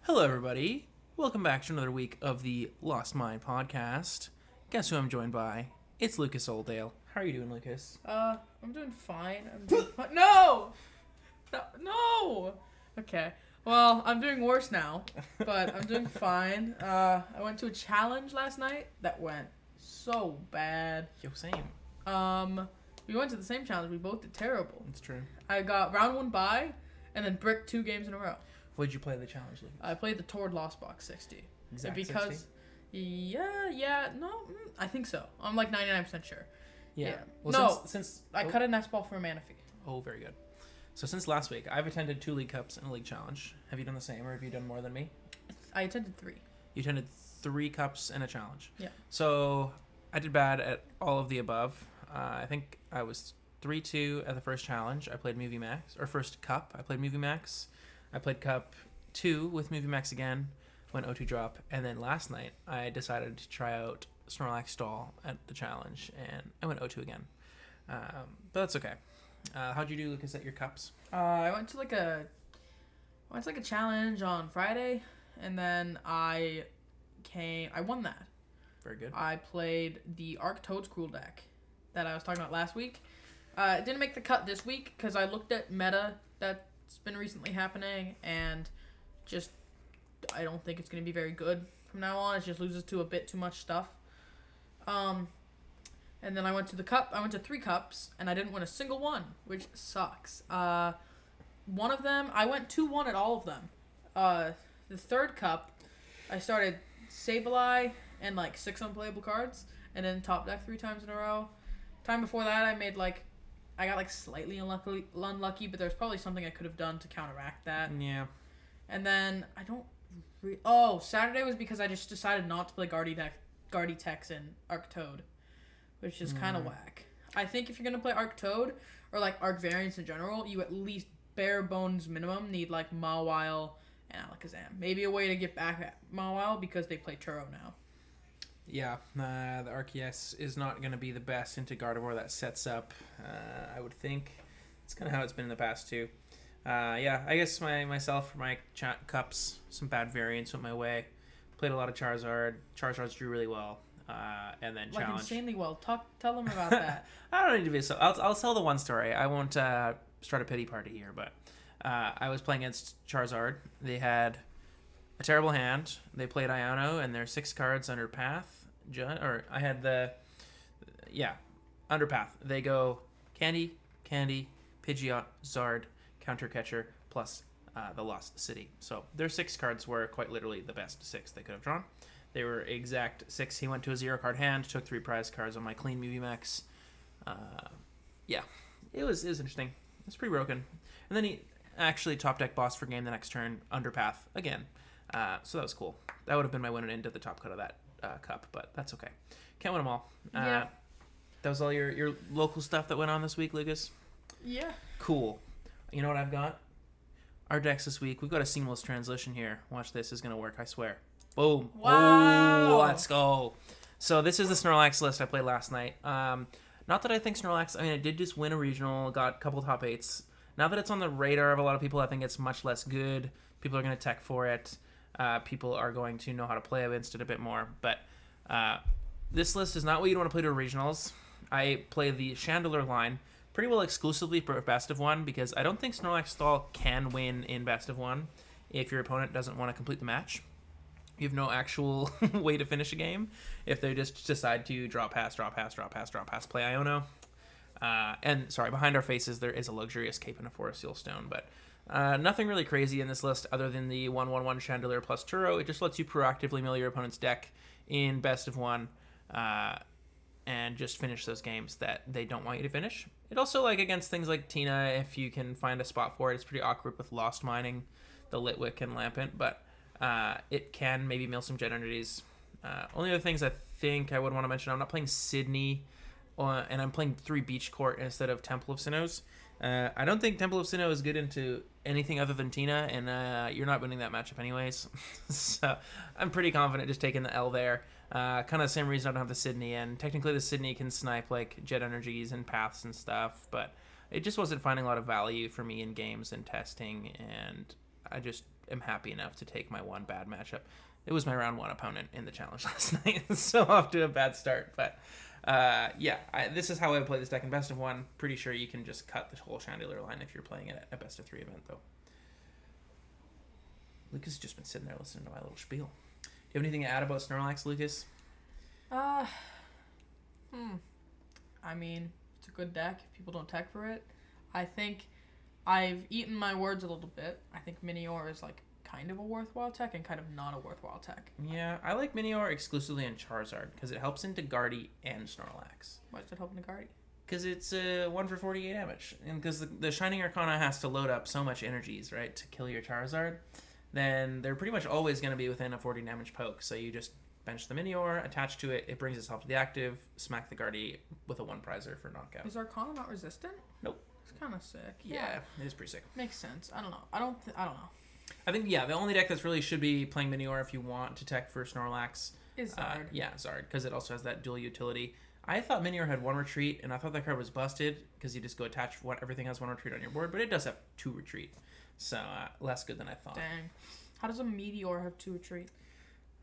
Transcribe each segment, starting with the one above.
Hello, everybody. Welcome back to another week of the Lost Mind podcast. Guess who I'm joined by? It's Lucas Oldale. How are you doing, Lucas? I'm doing fine. I'm doing fine. No! No! Okay. Well, I'm doing worse now, but I'm doing fine. I went to a challenge last night that went so bad. Yo, same. We went to the same challenge. We both did terrible. It's true. I got round 1 bye, and then bricked 2 games in a row. What did you play the challenge, Lucas? I played the Tord Lost Box 60. Exact because, 60? I think so. I'm like 99% sure. Yeah. Well, No, since I cut a nest ball for a mana fee. Oh, very good. So since last week, I've attended 2 League Cups and a League Challenge. Have you done the same, or have you done more than me? I attended 3. You attended 3 Cups and a Challenge. Yeah. So I did bad at all of the above. I think I was 3-2 at the first Challenge. I played Movie Max, or first Cup. I played Movie Max. I played Cup 2 with Movie Max again, went 0-2 drop, and then last night I decided to try out Snorlax Stall at the Challenge, and I went 0-2 again. But that's okay. How'd you do, Lucas, at your Cups? I went to like a challenge on Friday, and then I won that. Very good. I played the Arc Toadscruel deck that I was talking about last week. It didn't make the cut this week because I looked at meta that's been recently happening, and just I don't think it's going to be very good from now on. It just loses to a bit too much stuff. And then I went to the cup. I went to 3 cups, and I didn't win a single one, which sucks. One of them, I went 2-1 at all of them. The third cup, I started Sableye and like 6 unplayable cards, and then top deck 3 times in a row. Time before that, I got like slightly unlucky, but there's probably something I could have done to counteract that. Yeah. And then Saturday was because I just decided not to play Guarditex and Arctoad, which is kind of whack. I think if you're going to play Arctoad, or like Arc variants in general, you at least bare bones minimum need like Mawile and Alakazam. Maybe a way to get back at Mawile because they play Turo now. Yeah, the Arceus is not going to be the best into Gardevoir that sets up, I would think. It's kind of how it's been in the past, too. Yeah, I guess myself for my cups, some bad variants went my way. Played a lot of Charizard. Charizards drew really well. And then like Challenge. Insanely well. Tell them about that. I don't need to be so... I'll tell the one story. I won't start a pity party here, but I was playing against Charizard. They had a terrible hand. They played Iono, and there's 6 cards under Path. I had under Path. They go Candy, Pidgeot, Zard, Counter Catcher, plus the Lost City. So their 6 cards were quite literally the best 6 they could have drawn. They were exact 6. He went to a 0-card hand, took 3 prize cards on my clean Movie Max. It was interesting. It was pretty broken. And then he actually top deck boss for game the next turn, under Path again. So that was cool. That would have been my win into the top cut of that cup, but that's okay. Can't win them all. Yeah. That was all your local stuff that went on this week, Lucas? Yeah. Cool. You know what I've got? Our decks this week. We've got a seamless transition here. Watch this. Is going to work, I swear. Boom. Wow. Oh, let's go. So this is the Snorlax list I played last night. Not that I think Snorlax... I mean, it did just win a regional. Got a couple top 8s. Now that it's on the radar of a lot of people, I think it's much less good. People are going to tech for it. People are going to know how to play against it a bit more. But this list is not what you'd want to play to regionals. I play the Chandelure line pretty well exclusively for best of 1 because I don't think Snorlax Stall can win in best of 1 if your opponent doesn't want to complete the match. You have no actual way to finish a game if they just decide to draw pass, play Iono. Behind our faces there is a luxurious cape and a Forest Seal Stone, but nothing really crazy in this list other than the 1/1/1 Chandelure plus Turo. It just lets you proactively mill your opponent's deck in best of 1 and just finish those games that they don't want you to finish. It also, like against things like Tina, if you can find a spot for it, it's pretty awkward with Lost Mining, the Litwick, and Lampent, but it can maybe mill some Jet Energies. Only other things I think I would want to mention, I'm not playing Sydney, and I'm playing 3 Beach Court instead of Temple of Sinnohs. I don't think Temple of Sinnoh is good into anything other than Tina, and you're not winning that matchup anyways. So I'm pretty confident just taking the L there. Kind of the same reason I don't have the Sydney, and technically the Sydney can snipe like Jet Energies and Paths and stuff, but it just wasn't finding a lot of value for me in games and testing, and I just am happy enough to take my one bad matchup. It was my round 1 opponent in the challenge last night, so off to a bad start. But this is how I would play this deck in best of 1. Pretty sure you can just cut the whole Chandelure line if you're playing it at a best of 3 event, though. Lucas has just been sitting there listening to my little spiel. Do you have anything to add about Snorlax, Lucas? I mean, it's a good deck if people don't tech for it. I think I've eaten my words a little bit. I think Minior is like kind of a worthwhile tech and kind of not a worthwhile tech. Yeah, I like Minior exclusively in Charizard because it helps into Guardy and Snorlax. Why does it help into Guardy? Because it's 1 for 48 damage. And because the Shining Arcana has to load up so much energies, right, to kill your Charizard, then they're pretty much always going to be within a 40 damage poke. So you just bench the Minior, attach to it, it brings itself to the active, smack the Guardy with a 1-prizer for knockout. Is Arcana not resistant? Nope. It's kind of sick. Yeah, it is pretty sick. Makes sense. I don't know. I don't know. I think, the only deck that's really should be playing Minior if you want to tech for Snorlax. Is Zard. Zard, because it also has that dual utility. I thought Minior had 1 retreat, and I thought that card was busted, because you just go attach everything has 1 retreat on your board, but it does have 2 retreat. So, less good than I thought. Dang. How does a Meteor have 2 retreat?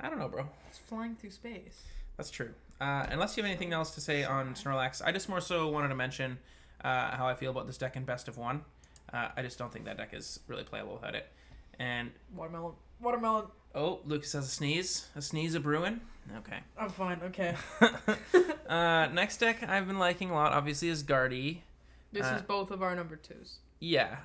I don't know, bro. It's flying through space. That's true. Unless you have anything else to say on Snorlax, I just more so wanted to mention how I feel about this deck in best of 1. I just don't think that deck is really playable without it. And Watermelon. oh, Lucas has a sneeze. A sneeze a brewing. Okay. I'm fine. Okay. Next deck I've been liking a lot, obviously, is Guardy. This is both of our number 2s. Yeah.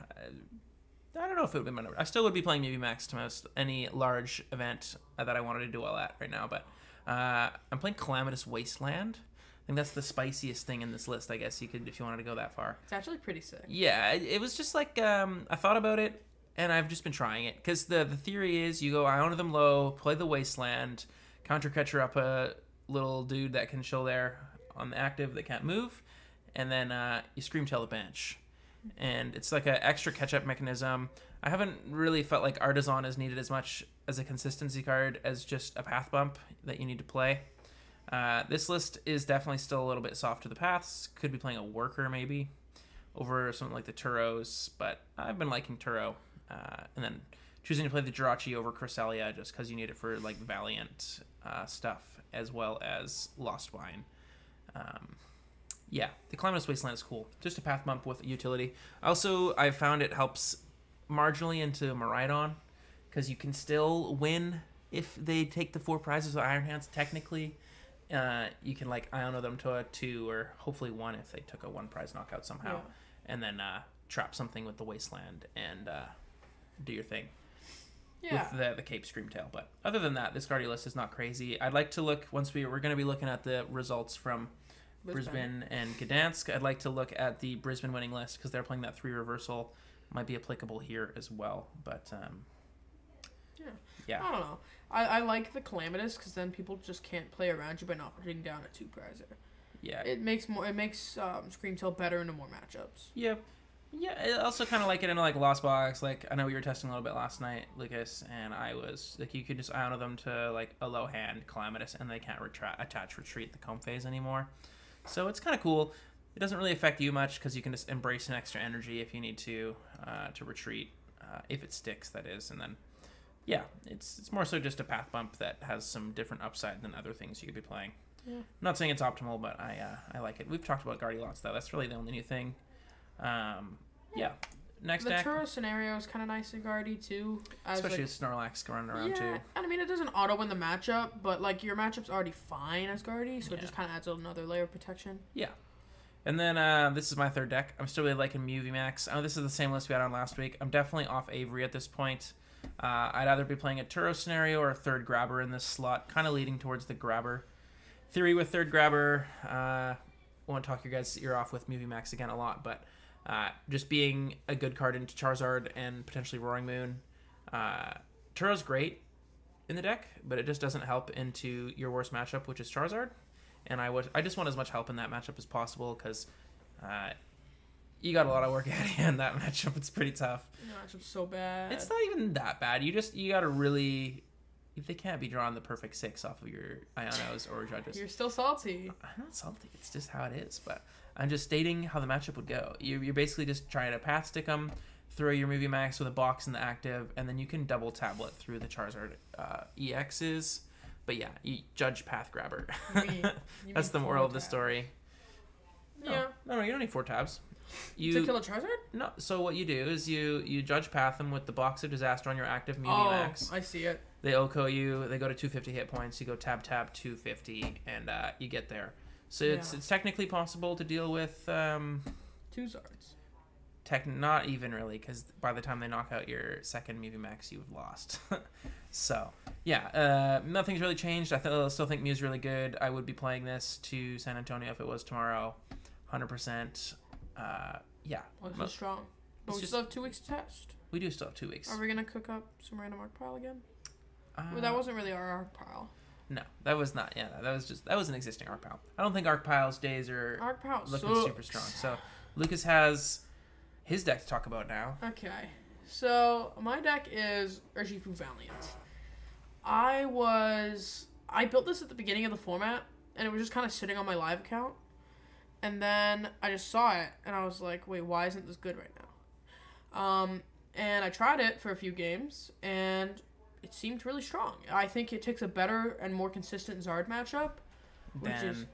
I don't know if it would be my number. I still would be playing Mew Max to most any large event that I wanted to do well at right now, but I'm playing Calamitous Wasteland. I think that's the spiciest thing in this list, I guess you could, if you wanted to go that far. It's actually pretty sick. Yeah, it was just like, I thought about it, and I've just been trying it. Because the theory is you go Iona them low, play the Wasteland, counter catcher up a little dude that can chill there on the active that can't move, and then you Scream Tail the bench. And it's like an extra catch-up mechanism. I haven't really felt like Artisan is needed as much as a consistency card as just a path bump that you need to play. This list is definitely still a little bit soft to the paths. Could be playing a Worker maybe over something like the Turos, but I've been liking Turo. And then choosing to play the Jirachi over Cresselia just because you need it for like Valiant stuff as well as Lost Wine. Yeah, the Calamitous Wasteland is cool. Just a path bump with utility. Also, I found it helps marginally into Miraidon because you can still win if they take the 4 prizes with Iron Hands. Technically, you can like Iona them to a 2 or hopefully 1 if they took a 1-prize knockout somehow, and then trap something with the Wasteland and do your thing. Yeah. With the Cape Screamtail. But other than that, this Guardy list is not crazy. I'd like to look, we're going to be looking at the results from Brisbane and Gdansk. I'd like to look at the Brisbane winning list because they're playing that 3 reversal. Might be applicable here as well. But, yeah. I don't know. I like the Calamitous because then people just can't play around you by not putting down a 2-prizer. Yeah. It makes Screamtail better into more matchups. Yeah. Yeah, I also kind of like it in like Lost Box. Like, I know we were testing a little bit last night, Lucas, and I was like, you could just Iona them to like a low hand Calamitous, and they can't retreat the comb phase anymore. So it's kind of cool. It doesn't really affect you much because you can just embrace an extra energy if you need to retreat, if it sticks, that is. And then, yeah, it's more so just a path bump that has some different upside than other things you could be playing. Yeah. I'm not saying it's optimal, but I like it. We've talked about Guardy lots, though. That's really the only new thing. Yeah. Next the deck. Turo scenario is kind of nice in Guardy too, especially with Snorlax running around too. And I mean, it doesn't auto win the matchup, but like your matchup's already fine as Guardy, so it just kind of adds another layer of protection. Yeah. And then this is my 3rd deck. I'm still really liking Mew VMAX. I know this is the same list we had on last week. I'm definitely off Avery at this point. I'd either be playing a Turo scenario or a 3rd grabber in this slot, kind of leading towards the grabber. Theory with 3rd grabber. I won't talk your guys' ear off with Mew VMAX again a lot, but just being a good card into Charizard and potentially Roaring Moon. Turo's great in the deck, but it just doesn't help into your worst matchup, which is Charizard. And I just want as much help in that matchup as possible because you got a lot of work ahead of you in that matchup. It's pretty tough. The matchup's so bad. It's not even that bad. You got to really... They can't be drawing the perfect 6 off of your Ionos or Judges. You're still salty. I'm not salty. It's just how it is. But I'm just stating how the matchup would go. You're basically just trying to path stick them, throw your Movie Max with a box in the active, and then you can double tablet through the Charizard EXs. But yeah, you judge Path Grabber. That's the moral of the story. Yeah. No, you don't need 4 tabs. To kill a Charizard? No. So what you do is you judge path them with the Box of Disaster on your active Movie Max. I see it. They OHKO you. They go to 250 hit points. You go tab 250, and you get there. So it's technically possible to deal with 2 Zards. Not even really, because by the time they knock out your second Movie Max, you've lost. So yeah, nothing's really changed. I still think Mew's really good. I would be playing this to San Antonio if it was tomorrow, 100%. Yeah. Well, this is strong. But we still have 2 weeks to test. We do still have 2 weeks. Are we gonna cook up some random arc pile again? Well, that wasn't really our arc pile. No, that was not. Yeah, that was an existing arc pile. I don't think arc pile's days are looking super strong. So Lucas has his deck to talk about now. Okay, so my deck is Urshifu Valiant. I built this at the beginning of the format, and it was just kind of sitting on my live account. And then I just saw it, and I was like, wait, why isn't this good right now? And I tried it for a few games, and it seemed really strong. I think it takes a better and more consistent Zard matchup, in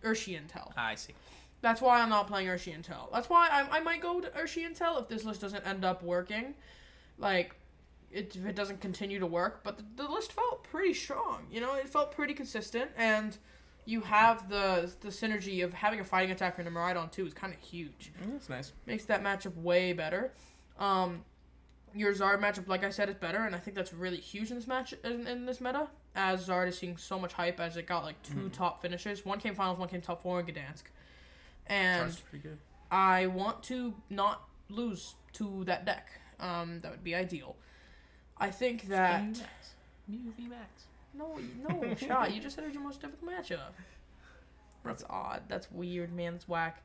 Urshian-Tel. I see. That's why I'm not playing Urshian-Tel. That's why I might go to Urshian-Tel if this list doesn't end up working. Like, if it doesn't continue to work. But the list felt pretty strong. You know, it felt pretty consistent, and you have the synergy of having a fighting attacker and a Miraidon too is kind of huge. That's nice. Makes that matchup way better. Your Zard matchup, like I said, is better, and I think that's really huge in this match in this meta. As Zard is seeing so much hype, as it got like 2 top finishes. One came finals, one came top 4 in Gdansk. And Zard's pretty good. I want to not lose to that deck. That would be ideal. I think that Movie Max. No, shot. You just said it was your most difficult matchup. That's odd. That's weird, man. That's whack.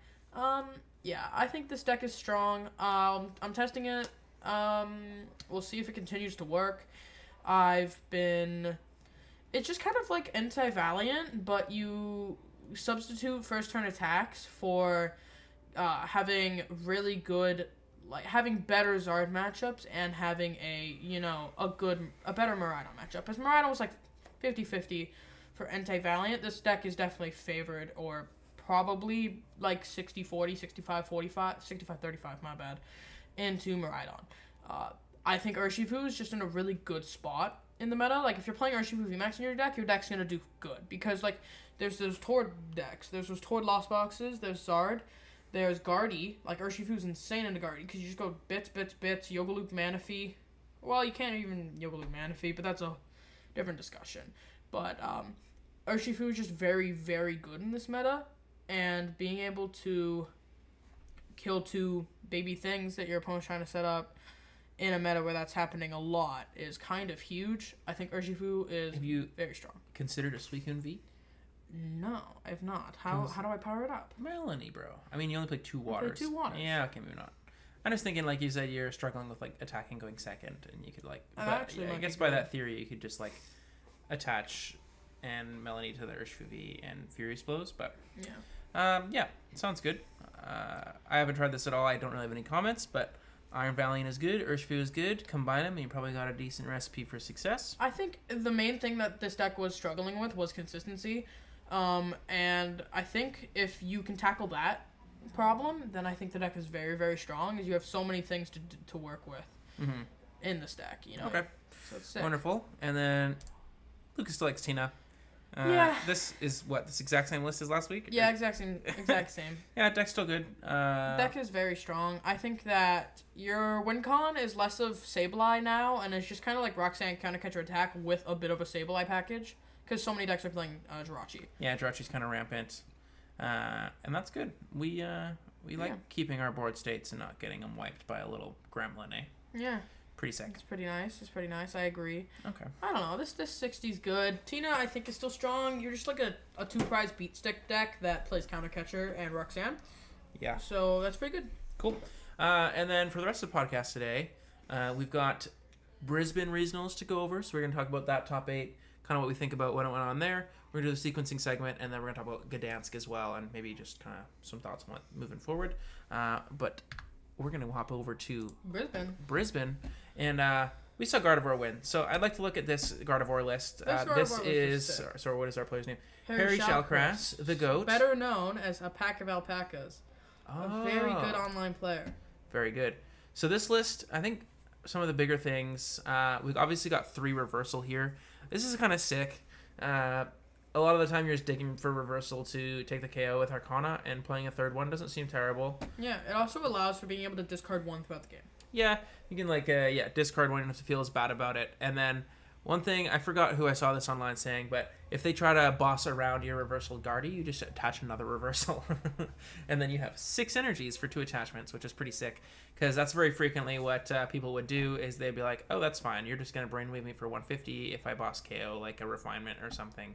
Yeah, I think this deck is strong. I'm testing it. We'll see if it continues to work. It's just kind of like anti-Valiant, but you substitute first turn attacks for having really good, like having better Zard matchups and having a better Miraidon matchup. As Miraidon was like 50-50 for anti-Valiant, this deck is definitely favored, or probably like 60-40, 65-45, 65-35, my bad, into Miraidon. I think Urshifu is just in a really good spot in the meta. Like, if you're playing Urshifu VMAX in your deck's going to do good. Because, like, there's those Tord decks. There's those Tord Lost Boxes. There's Zard. There's Guardy. Like, Urshifu's insane into Guardy. Because you just go bits, Yogaloop Manaphy. Well, you can't even Yogaloop Manaphy, but that's a different discussion. But, Urshifu is just very, very good in this meta. And being able to kill 2 baby things that your opponent's trying to set up in a meta where that's happening a lot is kind of huge. I think Urshifu is very strong. Considered a Suicune V? No, I've not. How do I power it up? Melanie, bro. I mean, you only play 2 waters. I play 2 waters. Yeah, okay, maybe not. I'm just thinking, like you said, you're struggling with, like, attacking going second, and you could, like... But yeah, I guess by that theory, you could just, like, attach and Melanie to the Urshifu V and Furious Blows, but... Yeah. Yeah, sounds good. I haven't tried this at all. I don't really have any comments, but Iron Valiant is good. Urshifu is good. Combine them, and you probably got a decent recipe for success. I think the main thing that this deck was struggling with was consistency. And I think if you can tackle that problem, then I think the deck is very, very strong, as you have so many things to work with in this deck, you know? Okay. So it's sick. Wonderful. And then Lucas still likes Tina. Yeah. This is this exact same list as last week? Yeah, exact same. Yeah, deck's still good. Deck is very strong. I think that your win con is less of Sableye now, and it's just kind of like Roxanne Countercatcher Attack with a bit of a Sableye package, because so many decks are playing Jirachi. Yeah, Jirachi's kind of rampant, and that's good. We like keeping our board states and not getting them wiped by a little gremlin, eh? Yeah. Pretty sick. It's pretty nice. I agree. Okay. I don't know. This 60's good. Tina, I think, is still strong. You're just like a 2-prize beat stick deck that plays Countercatcher and Roxanne. Yeah. So that's pretty good. Cool. And then for the rest of the podcast today, we've got Brisbane regionals to go over. So we're going to talk about that top 8, kind of what we think about what went on there. We're going to do the sequencing segment, and then we're going to talk about Gdansk as well, and maybe just kind of some thoughts on what moving forward. But we're gonna hop over to Brisbane. and we saw Gardevoir win. So I'd like to look at this Gardevoir list. This This is sorry, what is our player's name? Harry Shalcrass, the GOAT. better known as a pack of alpacas. A very good online player. Very good. So this list, I think some of the bigger things, we've obviously got 3 reversal here. This is kind of sick. A lot of the time you're just digging for reversal to take the KO with Arcana, and playing a third one doesn't seem terrible. Yeah, it also allows for being able to discard 1 throughout the game. Yeah, you can discard one, you don't have to feel as bad about it. And then one thing, I forgot who I saw this online saying, but if they try to boss around your reversal Guardy, you just attach another reversal. And then you have 6 energies for 2 attachments, which is pretty sick. Because that's very frequently what people would do, is they'd be like, oh, that's fine. You're just going to brainwave me for 150 if I boss KO, like a refinement or something.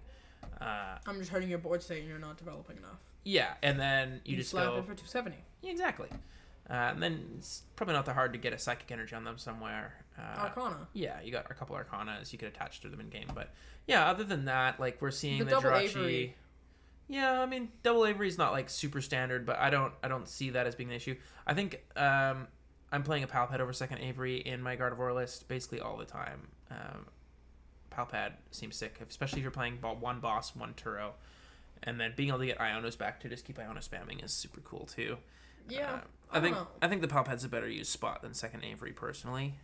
I'm just hurting your board state and you're not developing enough. Yeah, and then you just slap go... it for 270. Yeah, exactly. And then it's probably not that hard to get a psychic energy on them somewhere. Arcana. Yeah, you got a couple Arcanas you could attach to them in game. But yeah, other than that, like we're seeing the double Jirachi. Avery. Yeah, I mean double Avery is not like super standard, but I don't see that as being an issue. I think I'm playing a Palpad over second Avery in my Gardevoir list basically all the time. Palpad seems sick, especially if you're playing one boss, one Turo, and then being able to get Ionos back to just keep Iono spamming is super cool too. Yeah, I think the Palpad's a better used spot than second Avery personally.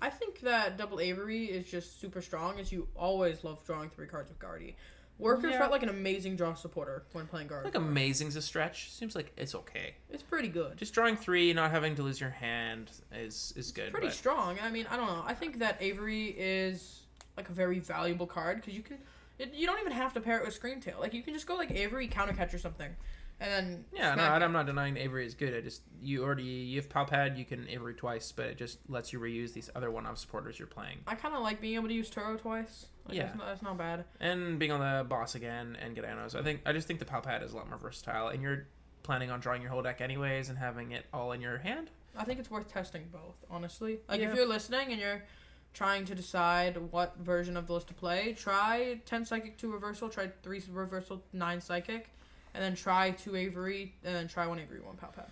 I think that double Avery is just super strong, as you always love drawing 3 cards with Guardy. Worker felt like an amazing draw supporter when playing Guardy. Like amazing's a stretch. Seems like it's okay. It's pretty good. Just drawing 3, not having to lose your hand is good. It's pretty strong. I mean, I don't know. I think that Avery is like a very valuable card because you don't even have to pair it with Screamtail. Like you can just go like Avery counter catch or something, and then I'm not denying Avery is good. You have Palpad, you can Avery twice, but it just lets you reuse these other one-off supporters you're playing. I kind of like being able to use Turo twice. Like, that's not bad. And being on the boss again and get Anos. I just think the Palpad is a lot more versatile, and you're planning on drawing your whole deck anyways and having it all in your hand. I think it's worth testing both, honestly. Like if you're listening and you're trying to decide what version of the list to play, try 10 Psychic, 2 Reversal, try 3 Reversal, 9 Psychic, and then try 2 Avery, and then try 1 Avery, 1 Palpad.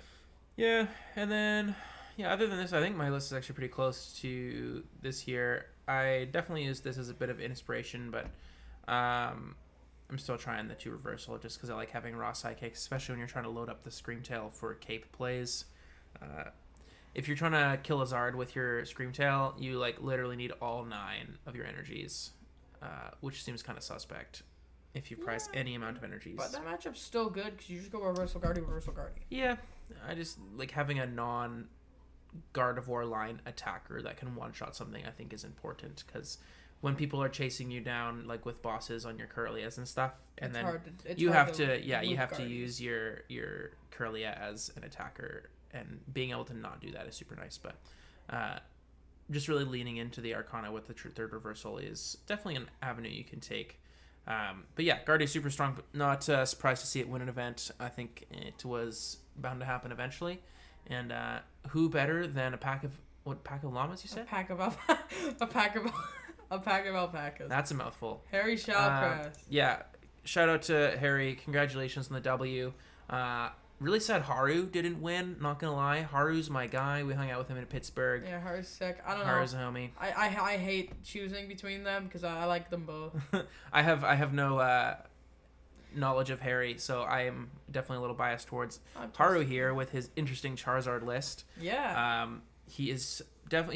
Yeah, and then, other than this, I think my list is actually pretty close to this here. I definitely use this as a bit of inspiration, but I'm still trying the 2 Reversal just because I like having raw Psychics, especially when you're trying to load up the Screamtail for Cape plays. If you're trying to kill a Zard with your Screamtail, you like literally need all 9 of your energies, which seems kind of suspect if you price any amount of energies. But that matchup's still good because you just go Reversal Guardy, Reversal Guardy. Yeah, I just like having a non-Gardevoir line attacker that can one-shot something. I think is important because when people are chasing you down, like with bosses on your Kirlias and stuff, and you have to use your Kirlia as an attacker. And being able to not do that is super nice, but just really leaning into the Arcana with the third reversal is definitely an avenue you can take. But yeah, Guardy's super strong, but not surprised to see it win an event. I think it was bound to happen eventually. And who better than a pack of llamas? You said a pack of alpacas. That's a mouthful. Harry Shalcrass. Yeah, shout out to Harry. Congratulations on the W. Really sad Haru didn't win, not gonna lie. Haru's my guy. We hung out with him in Pittsburgh. Yeah, Haru's sick. I don't know. Haru's a homie. I hate choosing between them because I like them both. I have no knowledge of Harry, so I am definitely a little biased towards Haru here with his interesting Charizard list. Yeah. He's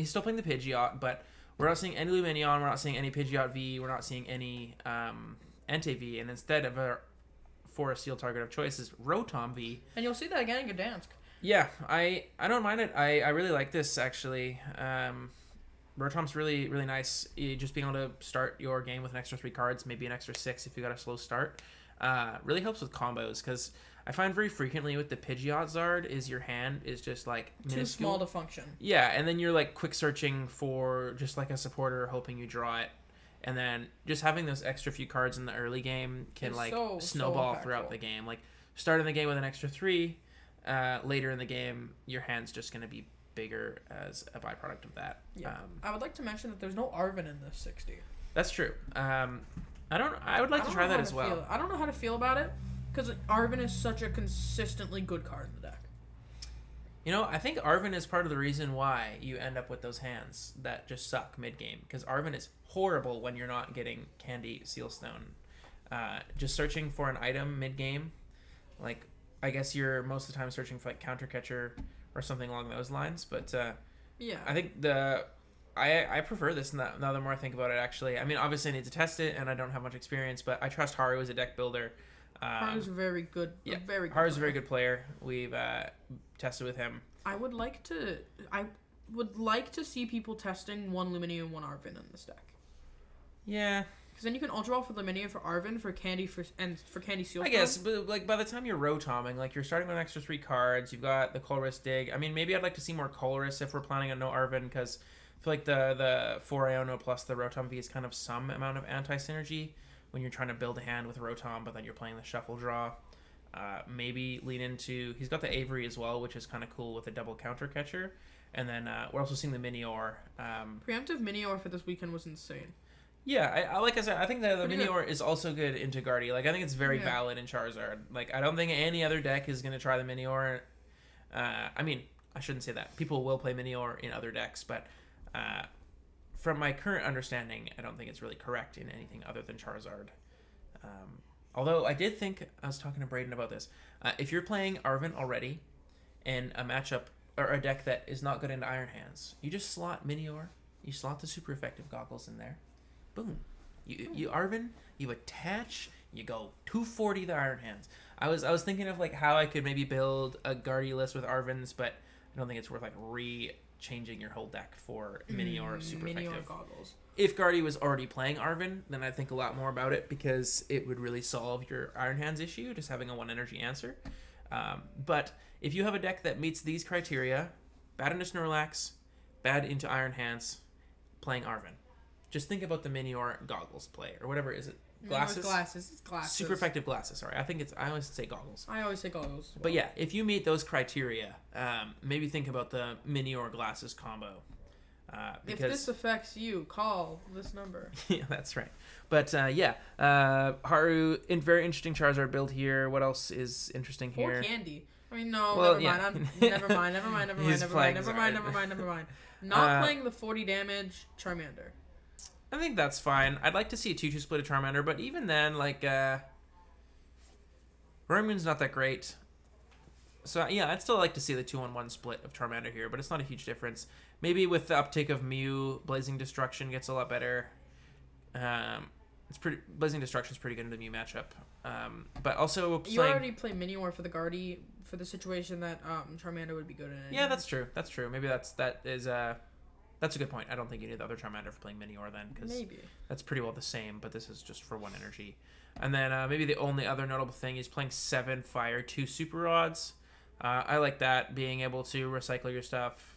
still playing the Pidgeot, but we're not seeing any Lumineon, we're not seeing any Pidgeot V, we're not seeing any Entei V, and instead of for a steel target of choice is Rotom V. And you'll see that again in Gdansk. Yeah, I don't mind it. I really like this, actually. Rotom's really, really nice. Just being able to start your game with an extra 3 cards, maybe an extra 6 if you got a slow start, really helps with combos, because I find very frequently with the Pidgeot Zard is your hand is just like minuscule. Too small to function. Yeah, and then you're like quick searching for just like a supporter, hoping you draw it. And then just having those extra few cards in the early game can snowball throughout the game. Like starting the game with an extra 3, later in the game your hand's just going to be bigger as a byproduct of that. Yeah. I would like to mention that there's no Arven in this 60. That's true. I would like to try that as well. I don't know how to feel about it because Arven is such a consistently good card in the deck. I think Arven is part of the reason why you end up with those hands that just suck mid game. Because Arven is horrible when you're not getting Candy Sealstone. Just searching for an item mid game, like I guess you're most of the time searching for like Counter Catcher or something along those lines. But Yeah. I think I prefer this now the more I think about it. Actually, I mean, obviously I need to test it, and I don't have much experience, but I trust Haru as a deck builder. Haru's very good. Yeah, Very good. Haru's a very good player. We've tested with him. I would like to see people testing one Luminia and one Arven in this deck. Yeah, because then you can ultra ball for Luminia for Arven for Candy for Candy Seal. I guess, but like by the time you're rotoming, like you're starting with an extra 3 cards. You've got the Colress Dig. I mean, maybe I'd like to see more Colress if we're planning on no Arven, because I feel like the 4 Iono plus the Rotom V is kind of some amount of anti-synergy when you're trying to build a hand with Rotom, but then you're playing the Shuffle Draw. Maybe lean into... He's got the Avery as well, which is kind of cool with a double Counter Catcher. And then we're also seeing the Minior. Preemptive Minior for this weekend was insane. Yeah, I like I said, I think the Pretty Minior is also good into Guardy. Like, I think it's very valid in Charizard. Like, I don't think any other deck is going to try the Minior. I mean, I shouldn't say that. People will play Minior in other decks, but from my current understanding, I don't think it's really correct in anything other than Charizard. Although I did think, I was talking to Braden about this, if you're playing Arven already in a matchup or a deck that is not good into Iron Hands, you just slot Minior, you slot the super effective goggles in there, boom. You Arven, you attach, you go 240 the Iron Hands. I was thinking of like how I could maybe build a Guardy list with Arvens, but I don't think it's worth like changing your whole deck for Minior super effective. Goggles. If Guardy was already playing Arven, then I'd think a lot more about it, because it would really solve your Iron Hands issue, just having a 1 energy answer. But if you have a deck that meets these criteria, bad into Snorlax, bad into Iron Hands, playing Arven. Just think about the Minior goggles play, or whatever is it? Glasses? No, it's glasses. Super effective glasses, sorry. I always say goggles. I always say goggles. But yeah, if you meet those criteria, maybe think about the Minior glasses combo. If this affects you, call this number. Yeah, that's right. But Haru, very interesting Charizard build here. What else is interesting here? 4 Candy. I mean, no, Well, never mind. Never mind. Not playing the 40 damage Charmander. I think that's fine. I'd like to see a 2-2 split of Charmander, but even then, like, Roymoon's not that great. So, yeah, I'd still like to see the 2-on-1 split of Charmander here, but it's not a huge difference. Maybe with the uptake of Mew, Blazing Destruction gets a lot better. Blazing Destruction's pretty good in the Mew matchup. But also You already play Minior for the Guardy for the situation that Charmander would be good in. Yeah, that's true. That's true. Maybe that's a good point. I don't think you need the other Charmander for playing Minior then, because that's pretty well the same, but this is just for 1 energy. And then maybe the only other notable thing is playing 7 Fire, 2 Super Rods. I like that, being able to recycle your stuff.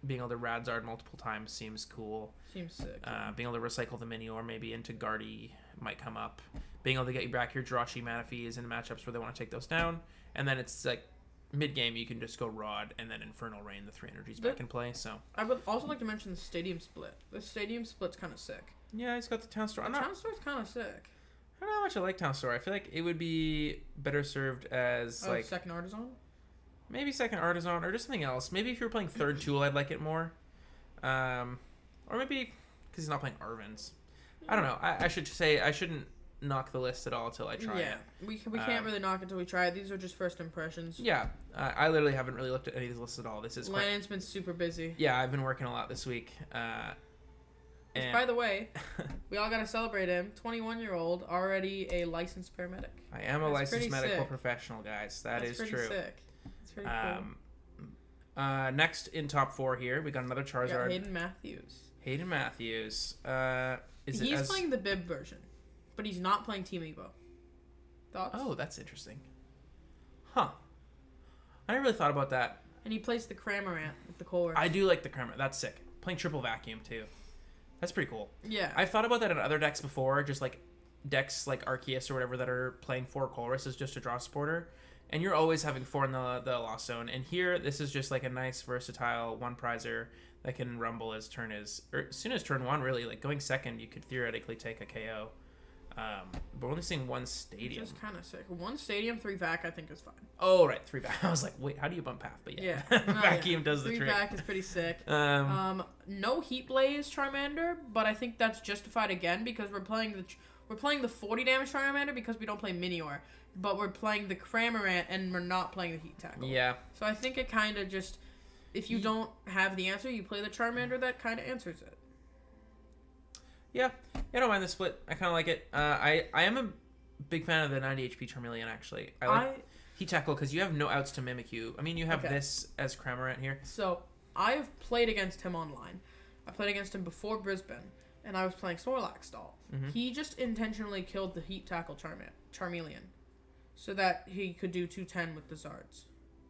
Being able to Radzard multiple times seems cool. Seems sick. Being able to recycle the Minior maybe into Guardy might come up. Being able to get you back your Jirachi Manaphy's in matchups where they want to take those down. And then it's like mid-game, you can just go Rod and then Infernal Rain, the 3 energies back in play. So I would also like to mention the Stadium Split. The Stadium Split's kind of sick. Yeah, he's got the Town Store. Town Store's kind of sick. I don't know how much I like Town Store. I feel like it would be better served as second Artisan? Maybe second Artisan or just something else. Maybe if you were playing third Tool, I'd like it more. Or maybe because he's not playing Arvens. I don't know. I should say I shouldn't knock the list at all until I try it. We can't really knock it until we try it. These are just first impressions. Yeah. I literally haven't really looked at any of these lists at all. This is Lannon's been super busy. Yeah, I've been working a lot this week. And by the way, we all got to celebrate him. 21-year-old, already a licensed paramedic. I am a licensed medical professional, guys. That's pretty true. Sick. That's pretty cool. Next in top 4 here, we got another Charizard. Hayden Matthews. He's playing the Bib version, but he's not playing Team Evo. Thoughts? Oh, that's interesting. Huh. I never really thought about that. And he plays the Cramorant with the Colress. I do like the Cramorant. That's sick. Playing triple vacuum, too. That's pretty cool. Yeah. I've thought about that in other decks before, just like decks like Arceus or whatever that are playing 4 Colrusses just to draw supporter. And you're always having 4 in the Lost Zone. And here, this is just like a nice, versatile 1-prizer that can rumble as soon as turn 1, really. Like going second, you could theoretically take a KO. We're only seeing one stadium. Just kind of sick. 1 stadium, 3 vac, I think is fine. Oh, right, 3 vac. I was like, wait, how do you bump path? But yeah, vacuum does the 3 trick. 3 vac is pretty sick. No Heat Blaze Charmander, but I think that's justified again because we're playing the 40 damage Charmander because we don't play Minior, but we're playing the Cramorant and we're not playing the Heat Tackle. Yeah. So I think it kind of just, if you don't have the answer, you play the Charmander that kind of answers it. Yeah, I don't mind the split. I kind of like it. I am a big fan of the 90 HP Charmeleon, actually. I like Heat Tackle because you have no outs to Mimikyu. I mean, you have this as Cramorant here. So, I've played against him online. I played against him before Brisbane, and I was playing Snorlax Doll. Mm-hmm. He just intentionally killed the Heat Tackle Charmeleon so that he could do 210 with the Zards.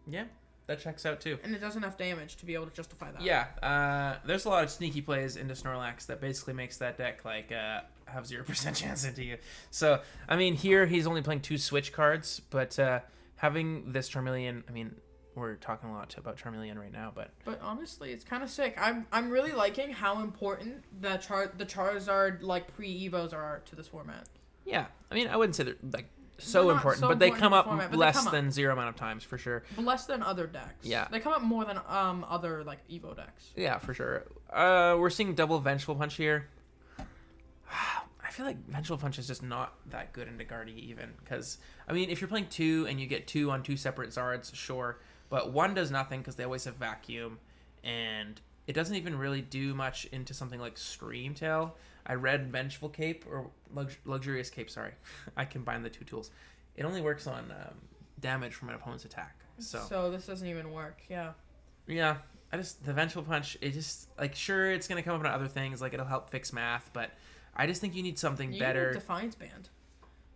Yeah. That checks out too. And it does enough damage to be able to justify that. Yeah, there's a lot of sneaky plays into Snorlax that basically makes that deck like have 0% chance into you. So, I mean, here he's only playing 2 switch cards, but having this Charmeleon, I mean, we're talking a lot about Charmeleon right now, but honestly, it's kind of sick. I'm really liking how important the Charizard like pre-evos are to this format. Yeah, I mean, I wouldn't say they're like so important, so but they important come to the up format, but less they come than 0 amount of times for sure. Less than other decks. Yeah. They come up more than other like Evo decks. Yeah, for sure. We're seeing double Vengeful Punch here. I feel like Vengeful Punch is just not that good into Guardy even, because I mean, if you're playing 2 and you get 2 on 2 separate Zards, sure, but 1 does nothing because they always have Vacuum, and it doesn't even really do much into something like Scream Tail. I read Vengeful Cape or Luxurious Cape. Sorry, I combined the 2 tools. It only works on damage from an opponent's attack. So this doesn't even work. Yeah. Yeah. The Vengeful Punch, it just, like, sure, it's going to come up on other things, like, it'll help fix math, but I just think you need something better. You need Defiance Band.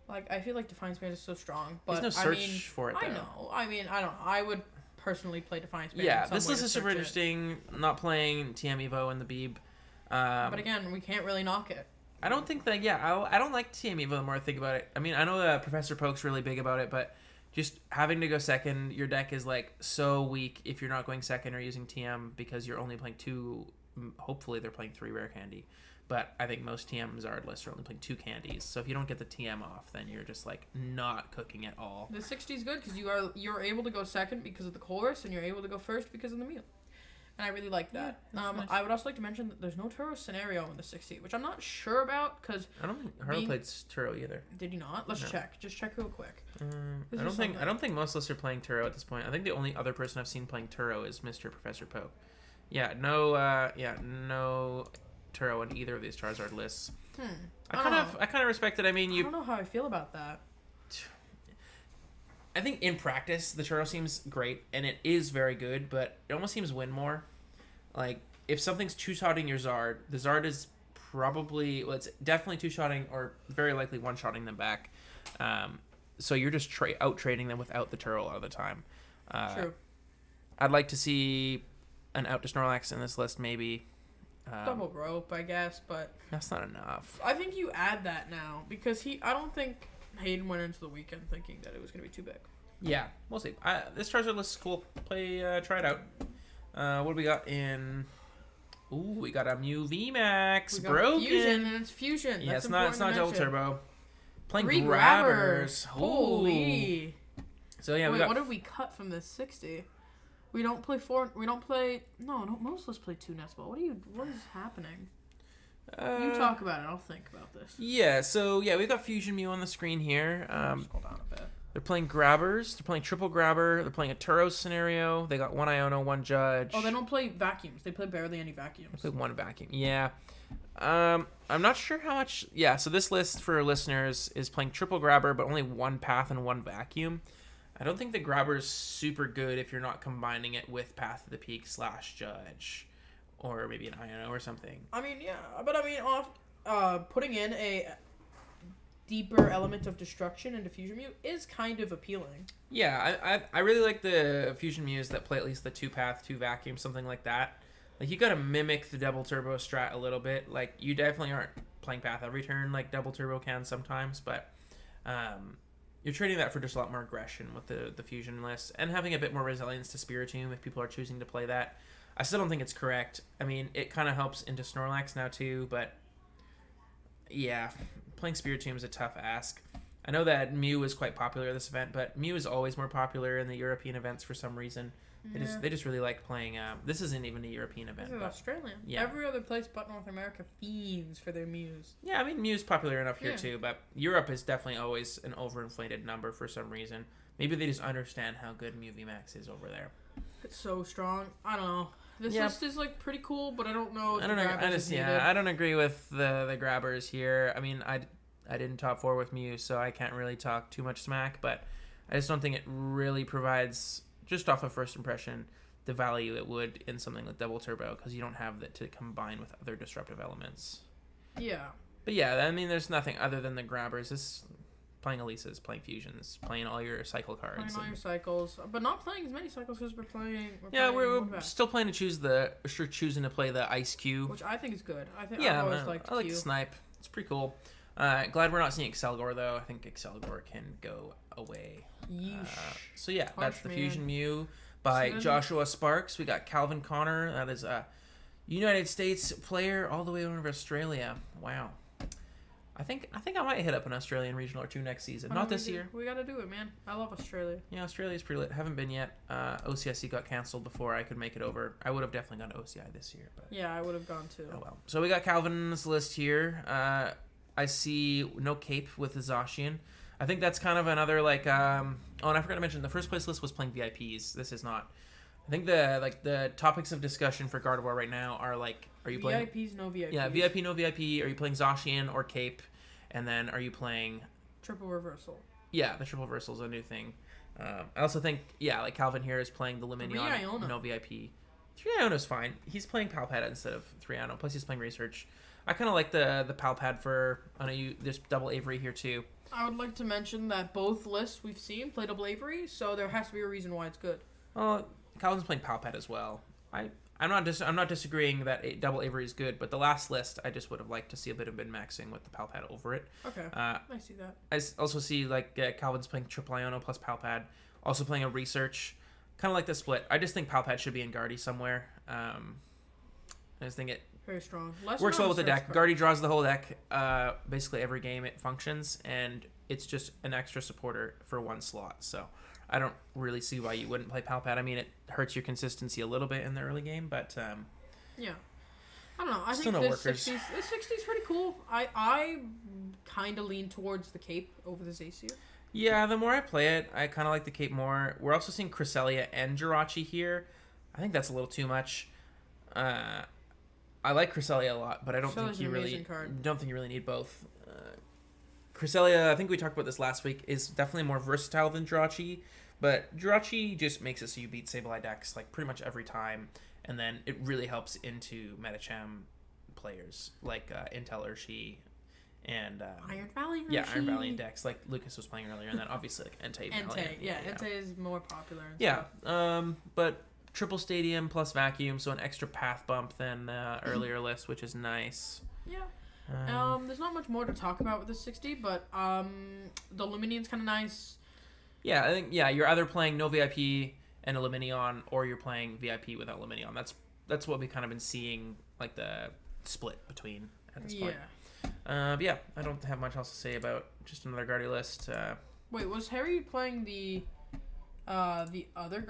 Like, I feel like Defiance Band is so strong, but there's no search for it, though. I know. I mean, I don't know. I would personally play Defiance Band. Yeah, this list is super interesting. Not playing TM Evo and the Beeb. But again, we can't really knock it. I don't think that, I don't like TM Evo the more I think about it. I mean, I know that Professor Poke's really big about it, but just having to go second, your deck is, like, so weak if you're not going second or using TM because you're only playing 2, hopefully they're playing 3 rare candy. But I think most TM Zard lists are only playing 2 candies. So if you don't get the TM off, then you're just, like, not cooking at all. The 60 is good because you're able to go second because of the chorus, and you're able to go first because of the meal. And I really like that. Yeah, nice. I would also like to mention that there's no Turo scenario in the 60, which I'm not sure about because I don't think Harlow played Turo either. Did he not? Let's check. Just check real quick. I don't think most lists are playing Turo at this point. I think the only other person I've seen playing Turo is Mr. Professor Poke. Yeah, no Turo in either of these Charizard lists. I kind of respect it. I mean, I don't know how I feel about that. I think in practice the Turo seems great and it is very good, but it almost seems win more. Like if something's 2-shotting your Zard, the Zard is probably it's definitely 2-shotting or very likely 1-shotting them back. So you're just out trading them without the Turo all the time. True. I'd like to see an out to Snorlax in this list, maybe. Double rope, I guess, but that's not enough. I think you add that now because I don't think Hayden went into the weekend thinking that it was going to be too big. Yeah, we'll see. This Charizard list is cool. Try it out. What do we got in? Ooh, we got a Mew VMAX. Broken. Fusion, and it's Fusion. Yeah, That's it's not double turbo. Playing 3 grabbers. Holy. So yeah, Wait, what did we cut from this 60? We don't play 4. We don't play. No, most of us play 2 Nest Ball. What is happening? You talk about it. I'll think about this. Yeah. So yeah, we've got Fusion Mew on the screen here. Hold on a bit. They're playing grabbers. They're playing triple grabber. They're playing a Turo scenario. They got 1 Iono, 1 Judge. Oh, they don't play vacuums. They play barely any vacuums. They play 1 vacuum. Yeah. I'm not sure how much. Yeah. So this list for listeners is playing triple grabber, but only 1 path and 1 vacuum. I don't think the grabber's super good if you're not combining it with Path of the Peak / Judge, or maybe an Iono or something. I mean, yeah, but I mean, putting in a deeper element of destruction into Fusion Mew is kind of appealing. Yeah, I really like the Fusion Mews that play at least the 2 path, 2 vacuum, something like that. Like you gotta mimic the double turbo strat a little bit. Like you definitely aren't playing path every turn like double turbo can sometimes, but you're trading that for just a lot more aggression with the Fusion list and having a bit more resilience to Spiritomb if people are choosing to play that. I still don't think it's correct. I mean, it kind of helps into Snorlax now too, but Yeah, playing Spiritomb is a tough ask. I know that Mew is quite popular at this event, but Mew is always more popular in the European events for some reason. They just really like playing. This isn't even a European event. This is Australian. Yeah. Every other place but North America fiends for their Mews. Yeah, I mean Mew's popular enough here too, but Europe is definitely always an overinflated number for some reason. Maybe they just understand how good Mew VMAX is over there. It's so strong. I don't know. This list is like pretty cool, but I don't know. I don't know. I don't agree with the grabbers here. I mean, I didn't top 4 with Mew, so I can't really talk too much smack, but I just don't think it really provides, just off of first impression, the value it would in something like Double Turbo, because you don't have that to combine with other disruptive elements. Yeah. But yeah, I mean, there's nothing other than the grabbers. This playing Elisa's, playing Fusions, playing all your cycle cards. Playing all your cycles, but not playing as many cycles because we're playing. We're still playing to choosing to play the Ice Q, which I think is good. I've always liked I like the Snipe. It's pretty cool. Glad we're not seeing Excelgor though. I think Excelgor can go away. So yeah, that's the Fusion Mew by Joshua Sparks. We got Calvin Connor. That is a United States player all the way over to Australia. Wow. I think I might hit up an Australian regional or two next season. Not this year. We gotta do it, man. I love Australia. Yeah, Australia's pretty lit. Haven't been yet. OCSC got canceled before I could make it over. I would have definitely gone to OCI this year. But yeah, I would have gone too. Oh well. So we got Calvin's list here. I see no cape with the Zacian. I think that's kind of another like. And I forgot to mention the first place list was playing VIPs. This is not. I think the topics of discussion for Gardevoir right now are like, are you playing VIPs, no VIPs? Yeah, VIP, no VIP. Are you playing Zacian or Cape? And then are you playing triple reversal? Yeah, the triple reversal is a new thing. I also think like Calvin here is playing the Lumineon, no VIP. 3-Iono is fine. He's playing Palpad instead of 3-Iono. Plus he's playing Research. I kind of like the Palpad for. I know there's double Avery here too. I would like to mention that both lists we've seen play double Avery, so there has to be a reason why it's good. Calvin's playing Palpad as well. I'm not disagreeing that double Avery is good, but the last list I just would have liked to see a bit of min-maxing with the Palpad over it. Okay, I see that. I also see like Calvin's playing triple Iono plus Palpad, also playing a Research, kind of like the split. I just think Palpad should be in Guardy somewhere. I just think it very strong. Works well with the deck. Guardy draws the whole deck. Basically every game it functions, and it's just an extra supporter for one slot. So I don't really see why you wouldn't play Palpad. I mean, it hurts your consistency a little bit in the early game, but yeah, I don't know. I think this 60s is pretty cool. I kind of lean towards the Cape over the Zacian. Yeah, the more I play it, I kind of like the Cape more. We're also seeing Cresselia and Jirachi here. I think that's a little too much. I like Cresselia a lot, but I don't think you really need both. Cresselia, I think we talked about this last week, is definitely more versatile than Jirachi, but Jirachi just makes it so you beat Sableye decks like pretty much every time, and then it really helps into Metacham players like Intel Urshi and Iron Valley Urshi. Yeah, Iron Valley decks like Lucas was playing earlier, and then obviously like Entei. Entei is more popular. But triple Stadium plus Vacuum, so an extra path bump than the earlier list, which is nice. Yeah. There's not much more to talk about with the 60, but the Lumineon's kind of nice. Yeah, I think you're either playing no VIP and a Lumineon, or you're playing VIP without Lumineon. That's what we kind of been seeing, like the split between at this point. But yeah, I don't have much else to say about just another Guardy list. Wait, was Harry playing the other